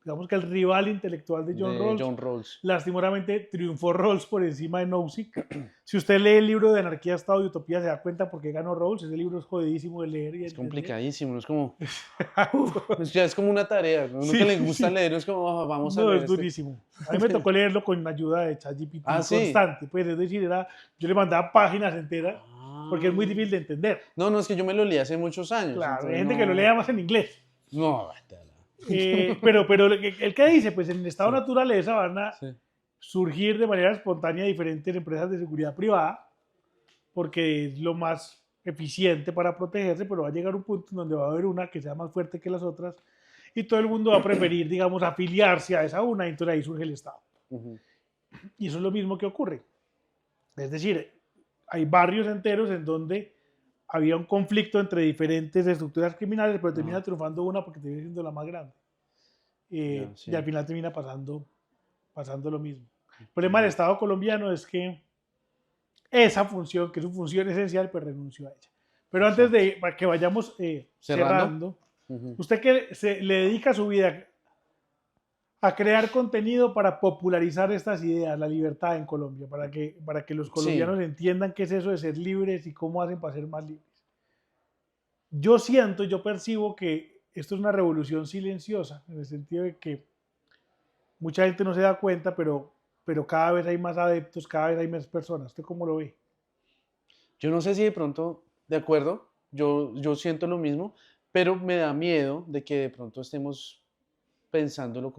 [SPEAKER 2] digamos que el rival intelectual de John Rawls.
[SPEAKER 1] John Rawls.
[SPEAKER 2] Lastimosamente triunfó Rawls por encima de Nozick. Si usted lee el libro de Anarquía, Estado y Utopía, se da cuenta por qué ganó Rawls. Ese libro es jodidísimo de leer. Y
[SPEAKER 1] Es
[SPEAKER 2] entender.
[SPEAKER 1] complicadísimo, es como, ya es como una tarea. A uno
[SPEAKER 2] Sí,
[SPEAKER 1] que le gusta
[SPEAKER 2] sí.
[SPEAKER 1] leer, es como, vamos a
[SPEAKER 2] No,
[SPEAKER 1] leer
[SPEAKER 2] es durísimo. A mí me tocó leerlo con ayuda de ChatGPT
[SPEAKER 1] ¿sí?
[SPEAKER 2] constante. Pues, es decir, yo le mandaba páginas enteras porque es muy
[SPEAKER 1] Ah.
[SPEAKER 2] difícil de entender.
[SPEAKER 1] No, es que yo me lo leí hace muchos años.
[SPEAKER 2] Claro, hay
[SPEAKER 1] entonces
[SPEAKER 2] gente que lo lea más en inglés.
[SPEAKER 1] No,
[SPEAKER 2] Pero el que dice, pues en el estado
[SPEAKER 1] Sí.
[SPEAKER 2] de naturaleza van a
[SPEAKER 1] sí.
[SPEAKER 2] surgir de manera espontánea diferentes empresas de seguridad privada, porque es lo más eficiente para protegerse, pero va a llegar un punto en donde va a haber una que sea más fuerte que las otras y todo el mundo va a preferir, digamos, afiliarse a esa una y entonces ahí surge el Estado.
[SPEAKER 1] Ujú.
[SPEAKER 2] Y eso es lo mismo que ocurre. Es decir, hay barrios enteros en donde había un conflicto entre diferentes estructuras criminales, pero termina triunfando una porque termina siendo la más grande.
[SPEAKER 1] Sí.
[SPEAKER 2] Y al final termina pasando lo mismo. El problema del Estado colombiano es que esa función, que es su función esencial, pues renunció a ella. Pero antes de para que vayamos
[SPEAKER 1] Cerrando.
[SPEAKER 2] cerrando, usted que le dedica su vida a crear contenido para popularizar estas ideas, la libertad en Colombia, para que los
[SPEAKER 1] Sí,
[SPEAKER 2] colombianos entiendan qué es eso de ser libres y cómo hacen para ser más libres. Yo siento, yo percibo que esto es una revolución silenciosa, en el sentido de que mucha gente no se da cuenta, pero cada vez hay más adeptos, cada vez hay más personas. ¿Usted cómo lo ve?
[SPEAKER 1] yo no sé si de pronto, de acuerdo, yo siento lo mismo, pero me da miedo de que de pronto estemos pensándolo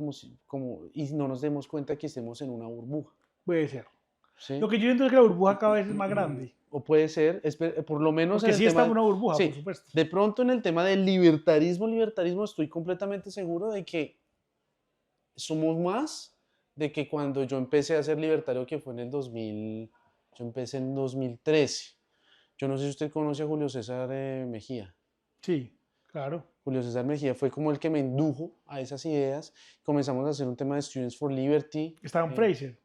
[SPEAKER 1] y no nos demos cuenta que estemos en una burbuja,
[SPEAKER 2] Puede ser. Lo
[SPEAKER 1] ¿sí?
[SPEAKER 2] que yo siento es que la burbuja cada vez es más grande,
[SPEAKER 1] O puede ser, por lo menos en
[SPEAKER 2] porque
[SPEAKER 1] el
[SPEAKER 2] sí está en
[SPEAKER 1] tema,
[SPEAKER 2] una burbuja, por
[SPEAKER 1] sí,
[SPEAKER 2] supuesto.
[SPEAKER 1] de pronto en el tema del libertarismo, estoy completamente seguro de que somos más de que cuando yo empecé a ser libertario, que fue en el 2000, yo empecé en 2013. Yo no sé si usted conoce a Julio César Mejía.
[SPEAKER 2] Sí, claro.
[SPEAKER 1] Julio César Mejía fue como el que me indujo a esas ideas. Comenzamos a hacer un tema de Students for Liberty.
[SPEAKER 2] Está en Fraser.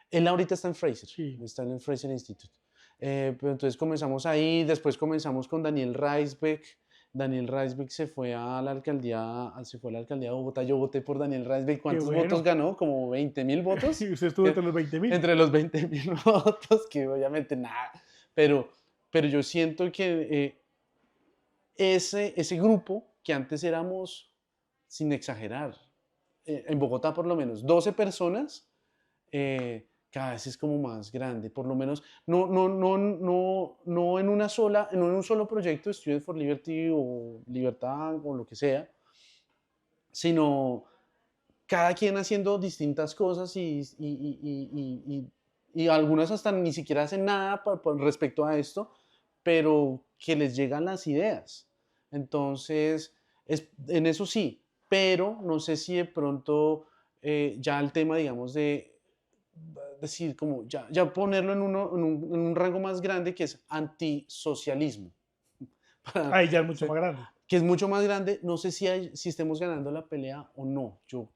[SPEAKER 1] Él ahorita está en Fraser,
[SPEAKER 2] Sí.
[SPEAKER 1] está en el Fraser Institute. Pero entonces comenzamos ahí, después comenzamos con Daniel Reisbeck. Daniel Reisbeck se fue a la alcaldía de Bogotá. Yo voté por Daniel Reisbeck.
[SPEAKER 2] Qué
[SPEAKER 1] ¿Cuántos votos
[SPEAKER 2] bueno.
[SPEAKER 1] ganó? Como 20.000 votos.
[SPEAKER 2] Y usted estuvo entre los 20.000.
[SPEAKER 1] Entre los 20.000 votos, que obviamente nada. Pero, pero yo siento que ese grupo, que antes éramos, sin exagerar, en Bogotá por lo menos, 12 personas, cada vez es como más grande, por lo menos no en un solo proyecto, Students for Liberty o Libertad o lo que sea, sino cada quien haciendo distintas cosas y algunas hasta ni siquiera hacen nada respecto a esto, pero que les llegan las ideas. Entonces, en eso sí, pero no sé si de pronto ya el tema, digamos, de decir, como ya ponerlo en un rango más grande que es antisocialismo, para,
[SPEAKER 2] Ahí ya es mucho más grande.
[SPEAKER 1] que es mucho más grande, no sé si estemos ganando la pelea o no. Yo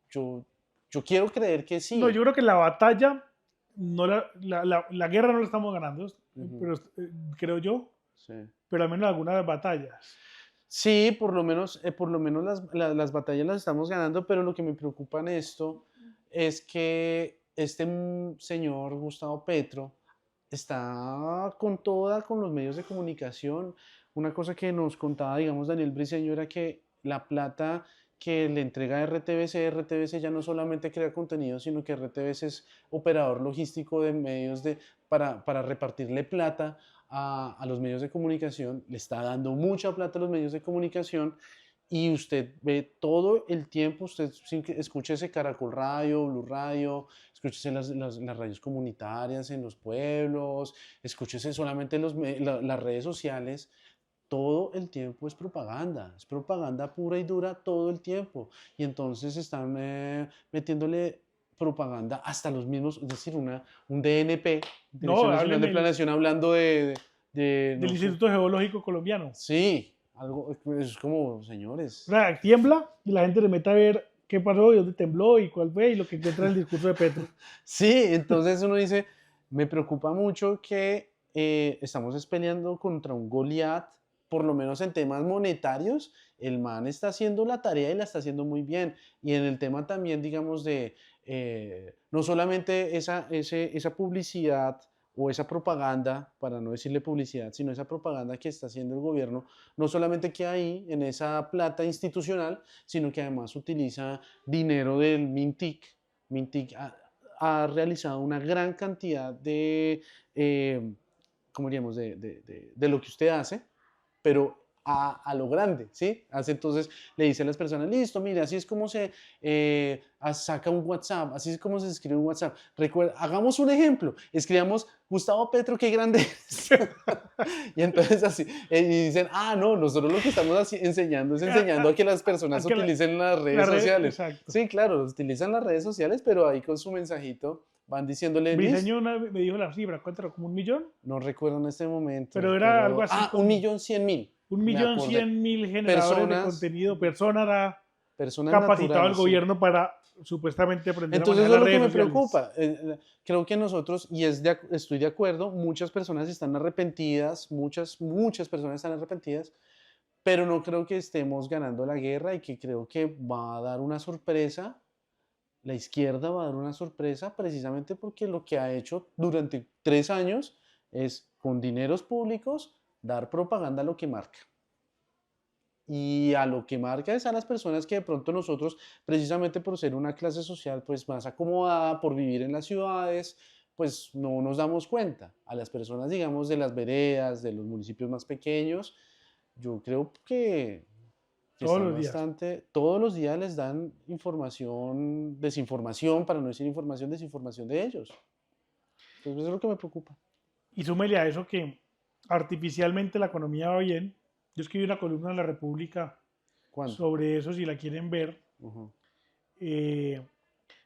[SPEAKER 1] quiero creer que
[SPEAKER 2] No,
[SPEAKER 1] sí.
[SPEAKER 2] yo creo que la batalla, no la guerra no la estamos ganando,
[SPEAKER 1] Ujú,
[SPEAKER 2] pero creo yo,
[SPEAKER 1] sí.
[SPEAKER 2] pero al menos algunas batallas.
[SPEAKER 1] Sí, por lo menos las batallas las estamos ganando, pero lo que me preocupa en esto es que este señor Gustavo Petro está con toda con los medios de comunicación. Una cosa que nos contaba, digamos, Daniel Briceño era que la plata que le entrega RTBC ya no solamente crea contenido, sino que RTBC es operador logístico de medios para repartirle plata a los medios de comunicación, le está dando mucha plata a los medios de comunicación y usted ve todo el tiempo, usted escúchese Caracol Radio, Blue Radio, escúchese las radios comunitarias en los pueblos, escúchese solamente las redes sociales, todo el tiempo es propaganda pura y dura todo el tiempo. Y entonces están metiéndole propaganda hasta los mismos, es decir, un DNP,
[SPEAKER 2] No,
[SPEAKER 1] Dirección Nacional de
[SPEAKER 2] hábleme
[SPEAKER 1] Planeación, hablando
[SPEAKER 2] del
[SPEAKER 1] no sé,
[SPEAKER 2] Instituto Geológico Colombiano.
[SPEAKER 1] sí, algo, es como,
[SPEAKER 2] O
[SPEAKER 1] señores.
[SPEAKER 2] sea, tiembla y la gente le mete a ver qué pasó y dónde tembló y cuál fue y lo que encuentra en el discurso de Petro.
[SPEAKER 1] Sí, entonces uno dice, me preocupa mucho que estamos peleando contra un Goliat, por lo menos en temas monetarios, el man está haciendo la tarea y la está haciendo muy bien. Y en el tema también, digamos, de no solamente esa publicidad o esa propaganda, para no decirle publicidad, sino esa propaganda que está haciendo el gobierno, no solamente queda ahí en esa plata institucional, sino que además utiliza dinero del Mintic. Mintic ha realizado una gran cantidad ¿cómo diríamos?, de lo que usted hace, pero a lo grande, ¿sí? Entonces le dice a las personas, listo, mire, así es como se saca un WhatsApp, así es como se escribe un WhatsApp. Recuerda, hagamos un ejemplo, escribamos, Gustavo Petro, qué grande es. Y entonces así, y dicen, no, nosotros lo que estamos enseñando a que las personas
[SPEAKER 2] Que
[SPEAKER 1] utilicen las
[SPEAKER 2] la
[SPEAKER 1] redes
[SPEAKER 2] red,
[SPEAKER 1] sociales.
[SPEAKER 2] exacto.
[SPEAKER 1] Sí, claro, utilizan las redes sociales, pero ahí con su mensajito van diciéndole, listo.
[SPEAKER 2] Briseño me dijo la cifra, ¿cuánto era? ¿Como 1.000.000?
[SPEAKER 1] No recuerdo en este momento,
[SPEAKER 2] Pero era algo
[SPEAKER 1] pero...
[SPEAKER 2] así como
[SPEAKER 1] 1.100.000. Me acordé.
[SPEAKER 2] 1.100.000 generadores de
[SPEAKER 1] Personas,
[SPEAKER 2] contenido, persona era
[SPEAKER 1] personas
[SPEAKER 2] capacitado el
[SPEAKER 1] naturales, sí.
[SPEAKER 2] gobierno para supuestamente aprender a
[SPEAKER 1] Entonces
[SPEAKER 2] manejar
[SPEAKER 1] eso es
[SPEAKER 2] las
[SPEAKER 1] lo que
[SPEAKER 2] redes
[SPEAKER 1] me
[SPEAKER 2] sociales.
[SPEAKER 1] preocupa. Creo que nosotros, y estoy de acuerdo, muchas personas están arrepentidas, muchas personas están arrepentidas, pero no creo que estemos ganando la guerra y que creo que va a dar una sorpresa. La izquierda va a dar una sorpresa precisamente porque lo que ha hecho durante 3 años es, con dineros públicos, dar propaganda a lo que marca. Y a lo que marca es a las personas que de pronto nosotros, precisamente por ser una clase social pues más acomodada, por vivir en las ciudades, pues no nos damos cuenta. A las personas, digamos, de las veredas, de los municipios más pequeños, yo creo que
[SPEAKER 2] Todos
[SPEAKER 1] están
[SPEAKER 2] los días.
[SPEAKER 1] bastante, todos los días les dan información, desinformación, para no decir información, desinformación de ellos. Entonces eso es lo que me preocupa.
[SPEAKER 2] Y súmele a eso que artificialmente la economía va bien. Yo escribí una columna en La República
[SPEAKER 1] ¿Cuándo?
[SPEAKER 2] sobre eso, si la quieren ver.
[SPEAKER 1] Ujú.
[SPEAKER 2] Eh,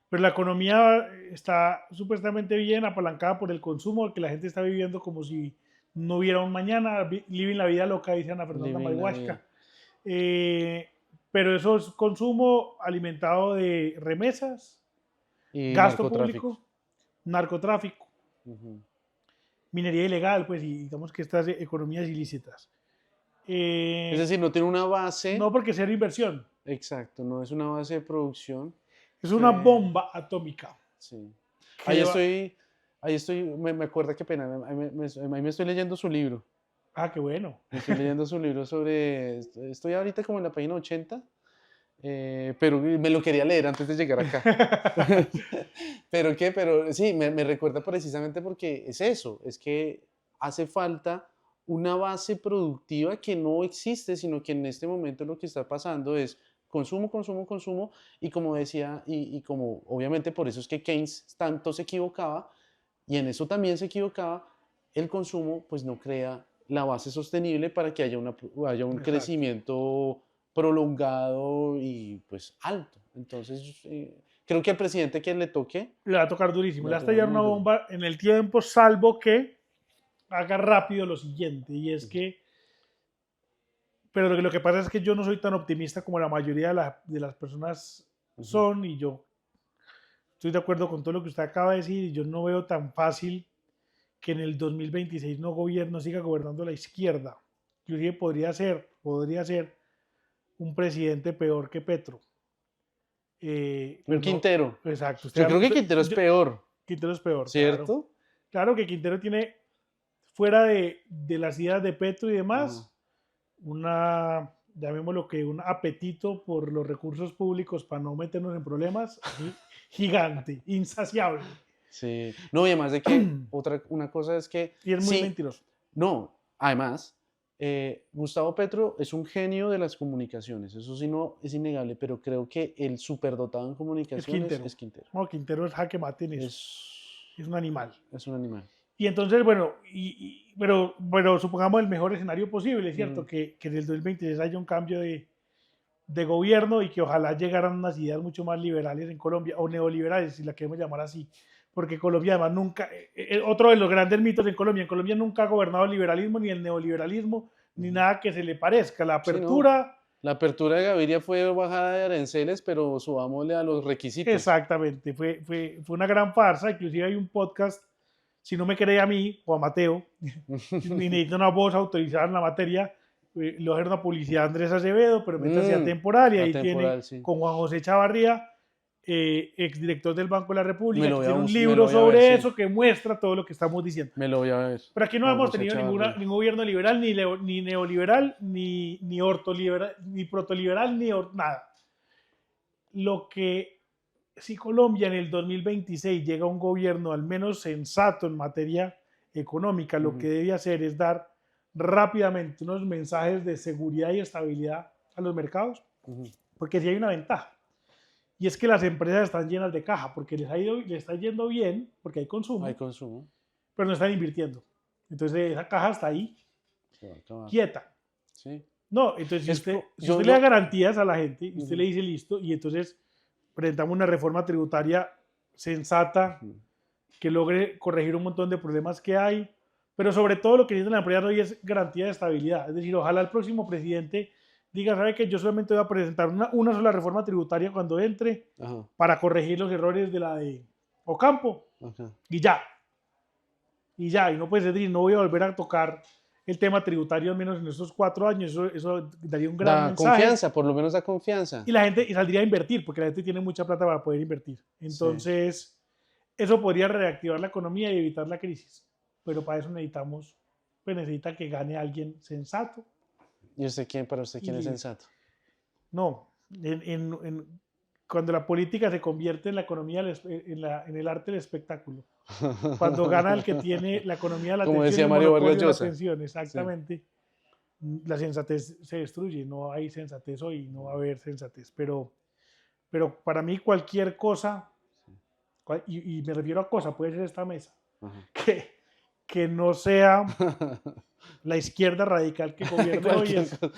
[SPEAKER 2] pero la economía está supuestamente bien apalancada por el consumo, que la gente está viviendo como si no hubiera un mañana, living la vida loca, dice Ana Fernanda
[SPEAKER 1] Living la vida.
[SPEAKER 2] Mayhuasca. Pero eso es consumo alimentado de remesas,
[SPEAKER 1] Y
[SPEAKER 2] gasto
[SPEAKER 1] narcotráfico.
[SPEAKER 2] público, narcotráfico,
[SPEAKER 1] Ujú.
[SPEAKER 2] minería ilegal, pues, y digamos que estas economías ilícitas.
[SPEAKER 1] Es
[SPEAKER 2] Eh,
[SPEAKER 1] decir, no tiene una base,
[SPEAKER 2] no porque sea inversión,
[SPEAKER 1] exacto, no es una base de producción.
[SPEAKER 2] es una bomba atómica
[SPEAKER 1] Sí. Ahí
[SPEAKER 2] que va...
[SPEAKER 1] estoy, me acuerda qué pena, ahí me estoy leyendo su libro.
[SPEAKER 2] Ah, qué bueno.
[SPEAKER 1] Me estoy leyendo su libro sobre, estoy ahorita como en la página 80, pero me lo quería leer antes de llegar acá. ¿Pero qué? Pero sí, me recuerda precisamente porque es eso, es que hace falta una base productiva que no existe, sino que en este momento lo que está pasando es consumo, consumo, consumo, y como decía, y como obviamente por eso es que Keynes tanto se equivocaba, y en eso también se equivocaba, el consumo pues no crea la base sostenible para que haya un
[SPEAKER 2] Exacto.
[SPEAKER 1] crecimiento prolongado y pues alto. Entonces, creo que al presidente que le toque,
[SPEAKER 2] Le va a tocar durísimo.
[SPEAKER 1] le
[SPEAKER 2] Le
[SPEAKER 1] va
[SPEAKER 2] va
[SPEAKER 1] a
[SPEAKER 2] a
[SPEAKER 1] tocar
[SPEAKER 2] estallar una
[SPEAKER 1] muy duro.
[SPEAKER 2] bomba en el tiempo, salvo que haga rápido lo siguiente. Y es que, pero lo que pasa es que yo no soy tan optimista como la mayoría de las personas
[SPEAKER 1] Ujú.
[SPEAKER 2] son. Y yo estoy de acuerdo con todo lo que usted acaba de decir. Y yo no veo tan fácil que en el 2026 no siga gobernando la izquierda. Inclusive podría ser un presidente peor que Petro.
[SPEAKER 1] Un
[SPEAKER 2] No,
[SPEAKER 1] Quintero.
[SPEAKER 2] exacto.
[SPEAKER 1] Yo creo que Quintero es peor,
[SPEAKER 2] Quintero es peor, claro.
[SPEAKER 1] ¿cierto?
[SPEAKER 2] Claro que Quintero tiene, fuera de las ideas de Petro y
[SPEAKER 1] Ajá.
[SPEAKER 2] demás, llamémoslo que un apetito por los recursos públicos para no meternos en problemas gigante, insaciable.
[SPEAKER 1] Sí. No, y además de que una cosa es que
[SPEAKER 2] Y es muy
[SPEAKER 1] sí,
[SPEAKER 2] mentiroso.
[SPEAKER 1] no, además, Gustavo Petro es un genio de las comunicaciones, eso sí no es innegable, pero creo que el superdotado en
[SPEAKER 2] Es
[SPEAKER 1] comunicaciones
[SPEAKER 2] Quintero.
[SPEAKER 1] es Quintero.
[SPEAKER 2] No, Quintero es jaque mate en eso.
[SPEAKER 1] Es,
[SPEAKER 2] Es un animal.
[SPEAKER 1] es un animal.
[SPEAKER 2] Y entonces, bueno, pero supongamos el mejor escenario posible, ¿cierto?
[SPEAKER 1] Mm,
[SPEAKER 2] Que en el 2026 haya un cambio de gobierno y que ojalá llegaran unas ideas mucho más liberales en Colombia, o neoliberales, si la queremos llamar así, porque Colombia además nunca, otro de los grandes mitos en Colombia nunca ha gobernado el liberalismo, ni el neoliberalismo, ni
[SPEAKER 1] ujú.
[SPEAKER 2] nada que se le parezca. La
[SPEAKER 1] Sí, no.
[SPEAKER 2] apertura,
[SPEAKER 1] La apertura de Gaviria fue bajada de aranceles, pero subámosle a los requisitos.
[SPEAKER 2] exactamente, fue una gran farsa, inclusive hay un podcast, si no me cree a mí o a Mateo, y necesita una voz autorizada en la materia, lo hace una publicidad Andrés Acevedo, pero métase a
[SPEAKER 1] Mm,
[SPEAKER 2] temporal y ahí tiene
[SPEAKER 1] atemporal, sí.
[SPEAKER 2] con Juan José Chavarría, exdirector del Banco de la República, que tiene un
[SPEAKER 1] Me lo
[SPEAKER 2] libro
[SPEAKER 1] voy a ver,
[SPEAKER 2] sobre
[SPEAKER 1] sí.
[SPEAKER 2] eso que muestra todo lo que estamos diciendo.
[SPEAKER 1] Me lo voy a ver.
[SPEAKER 2] Pero aquí no
[SPEAKER 1] Juan
[SPEAKER 2] hemos
[SPEAKER 1] José
[SPEAKER 2] tenido
[SPEAKER 1] Chavarría.
[SPEAKER 2] ningún gobierno liberal, ni neoliberal, ni ortoliberal, ni protoliberal, nada. Lo que si Colombia en el 2026 llega a un gobierno al menos sensato en materia económica, lo
[SPEAKER 1] Ujú,
[SPEAKER 2] que debe hacer es dar rápidamente unos mensajes de seguridad y estabilidad a los mercados,
[SPEAKER 1] ujú.
[SPEAKER 2] porque sí hay una ventaja. Y es que las empresas están llenas de caja, porque les está yendo bien, porque hay
[SPEAKER 1] Hay
[SPEAKER 2] consumo,
[SPEAKER 1] consumo.
[SPEAKER 2] pero no están invirtiendo. Entonces esa caja está ahí,
[SPEAKER 1] Se va a acabar.
[SPEAKER 2] quieta.
[SPEAKER 1] Sí.
[SPEAKER 2] No, entonces si
[SPEAKER 1] Yo
[SPEAKER 2] usted le da
[SPEAKER 1] no.
[SPEAKER 2] garantías a la gente, y usted le
[SPEAKER 1] Ujú,
[SPEAKER 2] dice listo, y entonces presentamos una reforma tributaria sensata
[SPEAKER 1] ujú.
[SPEAKER 2] que logre corregir un montón de problemas que hay, pero sobre todo lo que necesita la empresa hoy es garantía de estabilidad. Es decir, ojalá el próximo presidente diga, ¿sabe qué? Yo solamente voy a presentar una sola reforma tributaria cuando entre
[SPEAKER 1] Ajá,
[SPEAKER 2] para corregir los errores de la de Ocampo
[SPEAKER 1] ajá.
[SPEAKER 2] y ya. Y ya, y no puede ser, no voy a volver a tocar el tema tributario al menos en estos 4 años. Eso daría un gran
[SPEAKER 1] Da
[SPEAKER 2] mensaje
[SPEAKER 1] confianza, por lo menos da confianza.
[SPEAKER 2] y la gente y saldría a invertir, porque la gente tiene mucha plata para poder invertir.
[SPEAKER 1] Sí.
[SPEAKER 2] Entonces, eso podría reactivar la economía y evitar la crisis. Pero para eso necesitamos, pues necesita que gane alguien sensato.
[SPEAKER 1] ¿Y usted quién, para usted, quién es
[SPEAKER 2] Y
[SPEAKER 1] sensato?
[SPEAKER 2] no, cuando la política se convierte en la economía, en el arte del espectáculo. Cuando gana el que tiene la economía de la
[SPEAKER 1] Como
[SPEAKER 2] atención y
[SPEAKER 1] decía
[SPEAKER 2] el
[SPEAKER 1] Mario
[SPEAKER 2] monopolio
[SPEAKER 1] Vargas
[SPEAKER 2] de la
[SPEAKER 1] Llosa.
[SPEAKER 2] atención,
[SPEAKER 1] Sí.
[SPEAKER 2] exactamente. La sensatez se destruye, no hay sensatez hoy, no va a haber sensatez. Pero para mí cualquier cosa, y me refiero a cosa, puede ser esta mesa,
[SPEAKER 1] Ajá.
[SPEAKER 2] que no sea la izquierda radical que gobierne hoy
[SPEAKER 1] Cualquier
[SPEAKER 2] es
[SPEAKER 1] cosa.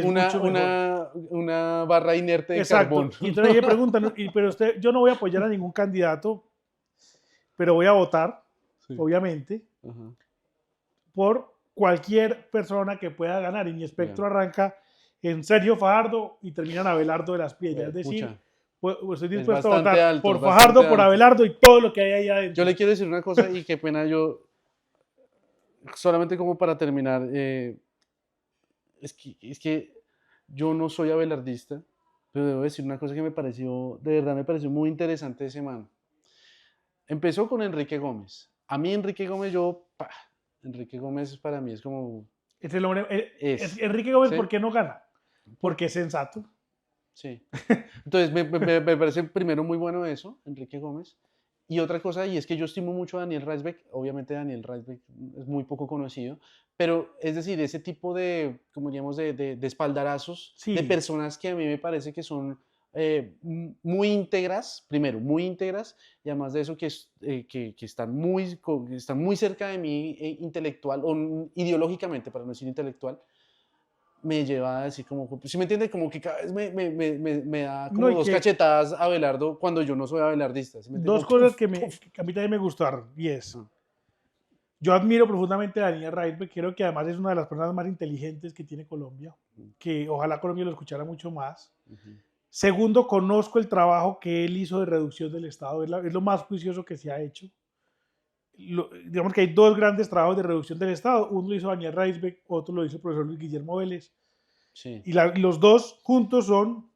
[SPEAKER 2] mucho mejor.
[SPEAKER 1] Una barra inerte de
[SPEAKER 2] Exacto.
[SPEAKER 1] carbón.
[SPEAKER 2] Y entonces me preguntan, pero usted, yo no voy a apoyar a ningún candidato, pero voy a votar,
[SPEAKER 1] Sí.
[SPEAKER 2] obviamente,
[SPEAKER 1] Ajá.
[SPEAKER 2] por cualquier persona que pueda ganar. Y mi espectro
[SPEAKER 1] Bien.
[SPEAKER 2] arranca en Sergio Fajardo y termina en Abelardo de las Piedras. Es decir,
[SPEAKER 1] Pucha,
[SPEAKER 2] estoy
[SPEAKER 1] es
[SPEAKER 2] dispuesto a
[SPEAKER 1] bastante
[SPEAKER 2] votar
[SPEAKER 1] alto,
[SPEAKER 2] por
[SPEAKER 1] es bastante
[SPEAKER 2] Fajardo, por
[SPEAKER 1] alto.
[SPEAKER 2] Abelardo y todo lo que hay ahí adentro.
[SPEAKER 1] Yo le quiero decir una cosa y qué pena yo, solamente como para terminar, es que yo no soy abelardista, pero debo decir una cosa que me pareció, de verdad me pareció muy interesante ese man. Empezó con Enrique Gómez. A mí Enrique Gómez, Enrique Gómez para mí es como,
[SPEAKER 2] Es el hombre,
[SPEAKER 1] es,
[SPEAKER 2] Enrique Gómez,
[SPEAKER 1] ¿sí?
[SPEAKER 2] ¿por qué no gana?
[SPEAKER 1] Por-
[SPEAKER 2] Porque es sensato.
[SPEAKER 1] Sí. Entonces, me parece primero muy bueno eso, Enrique Gómez. Y otra cosa, y es que yo estimo mucho a Daniel Reisbeck. Obviamente Daniel Reisbeck es muy poco conocido, pero es decir, ese tipo de, como diríamos, de espaldarazos de
[SPEAKER 2] Sí.
[SPEAKER 1] personas que a mí me parece que son muy íntegras, primero, muy íntegras, y además de eso que están muy cerca de mí intelectual, o ideológicamente, para no decir intelectual, me lleva a decir como, ¿sí me entiende? Como que cada vez me da
[SPEAKER 2] No,
[SPEAKER 1] como
[SPEAKER 2] y
[SPEAKER 1] dos
[SPEAKER 2] que
[SPEAKER 1] cachetadas a Abelardo cuando yo no soy abelardista, ¿sí me entiende?
[SPEAKER 2] dos
[SPEAKER 1] Como,
[SPEAKER 2] cosas
[SPEAKER 1] puf,
[SPEAKER 2] que
[SPEAKER 1] puf.
[SPEAKER 2] a mí también me gustaron. Y es,
[SPEAKER 1] Ah,
[SPEAKER 2] yo admiro profundamente a Daniel Reisberg, creo que además es una de las personas más inteligentes que tiene Colombia, que ojalá Colombia lo escuchara mucho más.
[SPEAKER 1] ujú.
[SPEAKER 2] Segundo, conozco el trabajo que él hizo de reducción del Estado, es lo más juicioso que se ha hecho. Digamos que hay dos grandes trabajos de reducción del Estado, uno lo hizo Daniel Reisberg, otro lo hizo el profesor Luis Guillermo Vélez,
[SPEAKER 1] Sí,
[SPEAKER 2] y los dos juntos son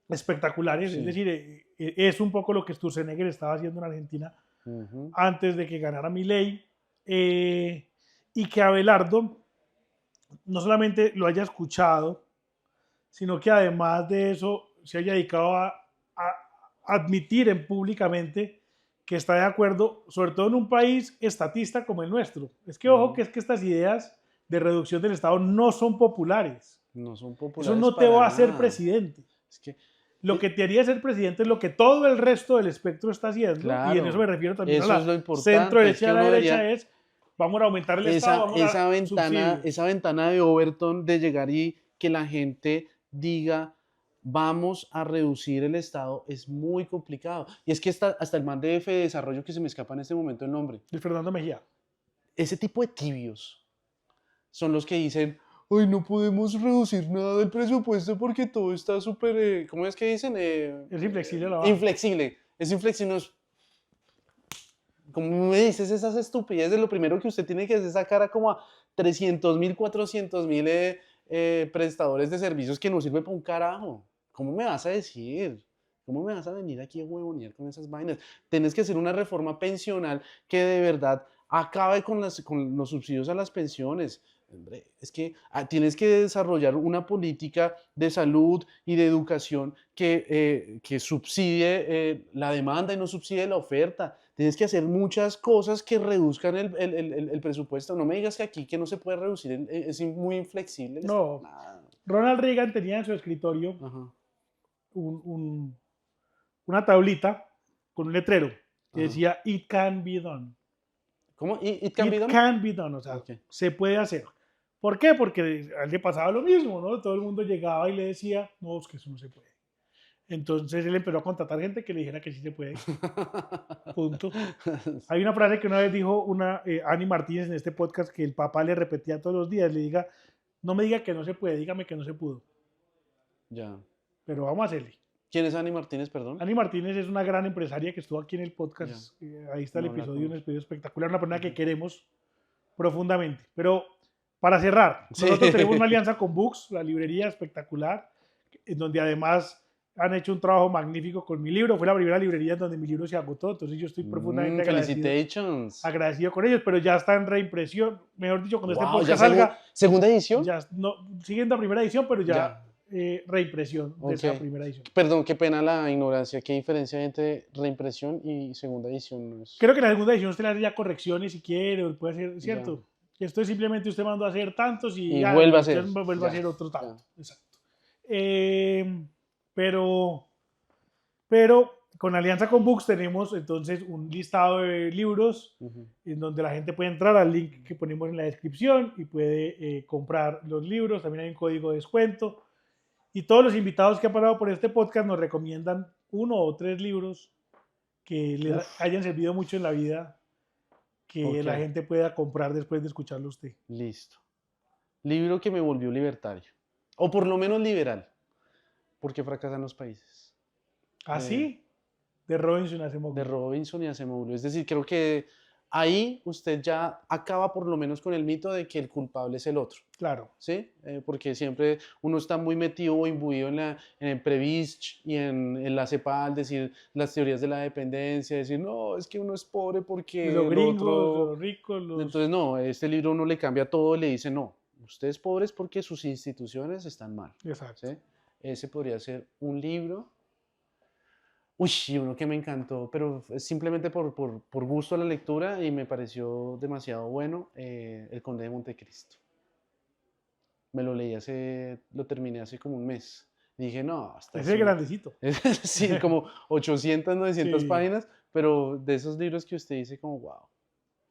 [SPEAKER 2] espectaculares, es
[SPEAKER 1] sí.
[SPEAKER 2] decir, es un poco lo que Sturzenegger estaba haciendo en Argentina
[SPEAKER 1] Ujú.
[SPEAKER 2] antes de que ganara Milei, y que Abelardo no solamente lo haya escuchado, sino que además de eso se haya dedicado a admitir públicamente que está de acuerdo, sobre todo en un país estatista como el nuestro. Es que ojo,
[SPEAKER 1] Ujú.
[SPEAKER 2] que es que estas ideas de reducción del Estado no son populares.
[SPEAKER 1] No son
[SPEAKER 2] Eso
[SPEAKER 1] populares
[SPEAKER 2] no te
[SPEAKER 1] para
[SPEAKER 2] va a hacer
[SPEAKER 1] nada.
[SPEAKER 2] presidente.
[SPEAKER 1] Es que,
[SPEAKER 2] Lo que te haría ser presidente es lo que todo el resto del espectro está haciendo, y en eso me
[SPEAKER 1] claro,
[SPEAKER 2] refiero también a
[SPEAKER 1] eso es
[SPEAKER 2] la
[SPEAKER 1] lo
[SPEAKER 2] centro
[SPEAKER 1] importante, es
[SPEAKER 2] derecha y
[SPEAKER 1] que
[SPEAKER 2] a la
[SPEAKER 1] uno
[SPEAKER 2] derecha,
[SPEAKER 1] debería,
[SPEAKER 2] es vamos a aumentar el Estado, vamos a subsidios.
[SPEAKER 1] esa ventana de Overton de llegar y que la gente diga, vamos a reducir el Estado, es muy complicado. Y es que hasta el man de F de Desarrollo, que se me escapa en este momento el nombre,
[SPEAKER 2] De Fernando Mejía.
[SPEAKER 1] ese tipo de tibios son los que dicen, hoy no podemos reducir nada del presupuesto porque todo está súper, ¿cómo es que dicen?
[SPEAKER 2] Es inflexible a la baja.
[SPEAKER 1] Inflexible. Es inflexible. Como me dices esas estupideces, lo primero que usted tiene que hacer es sacar a como a 300.000, 400.000 prestadores de servicios que no sirve para un carajo. ¿Cómo me vas a decir? ¿Cómo me vas a venir aquí a huevonear con esas vainas? Tienes que hacer una reforma pensional que de verdad acabe con los subsidios a las pensiones. Hombre, es que tienes que desarrollar una política de salud y de educación que subsidie la demanda y no subsidie la oferta. Tienes que hacer muchas cosas que reduzcan el presupuesto. No me digas que aquí que no se puede reducir, es muy inflexible el Estado.
[SPEAKER 2] No.
[SPEAKER 1] Nada.
[SPEAKER 2] Ronald Reagan tenía en su escritorio
[SPEAKER 1] Ajá,
[SPEAKER 2] un, un, una tablita con un letrero que
[SPEAKER 1] ajá.
[SPEAKER 2] decía It can be done.
[SPEAKER 1] ¿Cómo? ¿It can be
[SPEAKER 2] It
[SPEAKER 1] done?
[SPEAKER 2] can be done, o sea,
[SPEAKER 1] Ok.
[SPEAKER 2] se puede hacer. ¿Por qué? Porque a él le pasaba lo mismo, ¿no? Todo el mundo llegaba y le decía, no, es que eso no se puede. Entonces él empezó a contratar gente que le dijera que sí se puede. Punto. Hay una frase que una vez dijo Ani Martínez en este podcast que el papá le repetía todos los días, le diga, no me diga que no se puede, dígame que no se pudo.
[SPEAKER 1] Ya.
[SPEAKER 2] pero vamos a hacerle.
[SPEAKER 1] ¿Quién es Ani Martínez, perdón?
[SPEAKER 2] Ani Martínez es una gran empresaria que estuvo aquí en el podcast. Ahí está el
[SPEAKER 1] No la
[SPEAKER 2] episodio, un
[SPEAKER 1] conozco.
[SPEAKER 2] episodio espectacular, una persona que queremos profundamente. Pero para cerrar,
[SPEAKER 1] Sí.
[SPEAKER 2] nosotros tenemos una alianza con Books, la librería espectacular, en donde además han hecho un trabajo magnífico con mi libro. Fue la primera librería en donde mi libro se agotó, entonces yo estoy profundamente
[SPEAKER 1] Felicitations.
[SPEAKER 2] agradecido con ellos, pero ya está en reimpresión. Mejor dicho, cuando este
[SPEAKER 1] Wow,
[SPEAKER 2] podcast salga,
[SPEAKER 1] segunda edición.
[SPEAKER 2] ya no, siguiendo la primera edición, pero ya.
[SPEAKER 1] Ya.
[SPEAKER 2] Reimpresión de
[SPEAKER 1] Ok.
[SPEAKER 2] esa primera edición.
[SPEAKER 1] Perdón, qué pena la ignorancia. ¿Qué diferencia hay entre reimpresión y segunda edición? No es-
[SPEAKER 2] Creo que en la segunda edición usted le hace ya correcciones si quiere, o puede hacer, ¿cierto? Esto es simplemente usted mandó a hacer tantos y ya,
[SPEAKER 1] vuelve a hacer.
[SPEAKER 2] usted vuelve
[SPEAKER 1] Ya,
[SPEAKER 2] a hacer otro tanto.
[SPEAKER 1] ya.
[SPEAKER 2] Exacto. Pero con alianza con Books tenemos entonces un listado de libros
[SPEAKER 1] Ujú.
[SPEAKER 2] en donde la gente puede entrar al link que ponemos en la descripción y puede comprar los libros. También hay un código de descuento. Y todos los invitados que han pasado por este podcast nos recomiendan 1 o 3 libros que les hayan servido mucho en la vida, que la gente pueda comprar después de escucharlo usted.
[SPEAKER 1] Listo. Libro que me volvió libertario. O por lo menos liberal. Porque fracasan los países.
[SPEAKER 2] ¿Ah, sí? De Robinson Acemoglu.
[SPEAKER 1] De Robinson y Acemoglu. Es decir, creo que ahí usted ya acaba por lo menos con el mito de que el culpable es el otro.
[SPEAKER 2] Claro.
[SPEAKER 1] ¿Sí? Porque siempre uno está muy metido o imbuido en el Previsc y en la CEPAL, decir las teorías de la dependencia, decir, no, es que uno es pobre porque
[SPEAKER 2] Los gringos,
[SPEAKER 1] otro...
[SPEAKER 2] los ricos, los...
[SPEAKER 1] Entonces, no, este libro uno le cambia todo y le dice, no, usted es pobre es porque sus instituciones están mal.
[SPEAKER 2] Exacto.
[SPEAKER 1] ¿Sí? Ese podría ser un libro. Uy, y uno que me encantó, pero simplemente por gusto a la lectura y me pareció demasiado bueno, El Conde de Montecristo. Me lo leí lo terminé hace como un mes. Dije, no, hasta
[SPEAKER 2] Ese es grandecito.
[SPEAKER 1] sí, como 800, 900
[SPEAKER 2] Sí.
[SPEAKER 1] páginas, pero de esos libros que usted dice como, wow,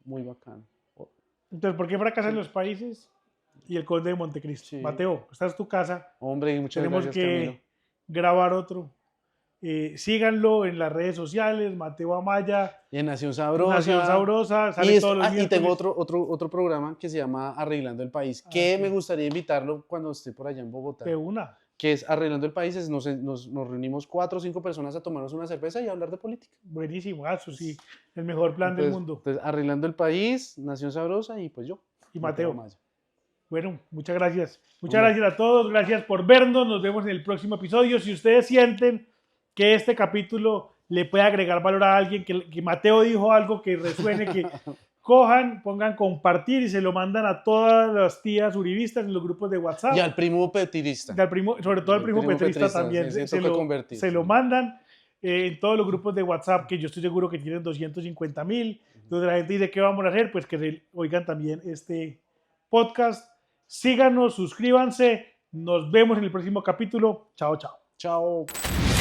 [SPEAKER 1] muy bacano.
[SPEAKER 2] Entonces, ¿por qué fracasan
[SPEAKER 1] Sí.
[SPEAKER 2] los países? Y el Conde de Montecristo.
[SPEAKER 1] Sí.
[SPEAKER 2] Mateo, esta es tu casa.
[SPEAKER 1] Hombre, muchas
[SPEAKER 2] Tenemos
[SPEAKER 1] gracias,
[SPEAKER 2] que
[SPEAKER 1] Camilo.
[SPEAKER 2] grabar otro. Síganlo en las redes sociales, Mateo Amaya,
[SPEAKER 1] Y en Nación Sabrosa.
[SPEAKER 2] Nación Sabrosa, sale todos los
[SPEAKER 1] y
[SPEAKER 2] miércoles.
[SPEAKER 1] tengo otro programa que se llama Arreglando el País, que
[SPEAKER 2] sí.
[SPEAKER 1] me gustaría invitarlo cuando esté por allá en Bogotá.
[SPEAKER 2] De una.
[SPEAKER 1] Que es Arreglando el País, nos reunimos 4 o 5 personas a tomarnos una cerveza y a hablar de política.
[SPEAKER 2] Buenísimo, eso sí, el mejor plan del mundo.
[SPEAKER 1] Entonces, Arreglando el País, Nación Sabrosa y pues yo.
[SPEAKER 2] Y Mateo.
[SPEAKER 1] Amaya.
[SPEAKER 2] Bueno, muchas gracias. Muchas gracias a todos, gracias por vernos, nos vemos en el próximo episodio. Si ustedes sienten que este capítulo le puede agregar valor a alguien, que Mateo dijo algo que resuene, que cojan, pongan compartir y se lo mandan a todas las tías uribistas en los grupos de WhatsApp.
[SPEAKER 1] Y al primo petirista.
[SPEAKER 2] Sobre todo al primo petrista también.
[SPEAKER 1] Sí,
[SPEAKER 2] se lo mandan en todos los grupos de WhatsApp, que yo estoy seguro que tienen 250,000. Entonces la gente dice, ¿qué vamos a hacer? Pues que oigan también este podcast. Síganos, suscríbanse. Nos vemos en el próximo capítulo. Chao, chao.
[SPEAKER 1] Chao.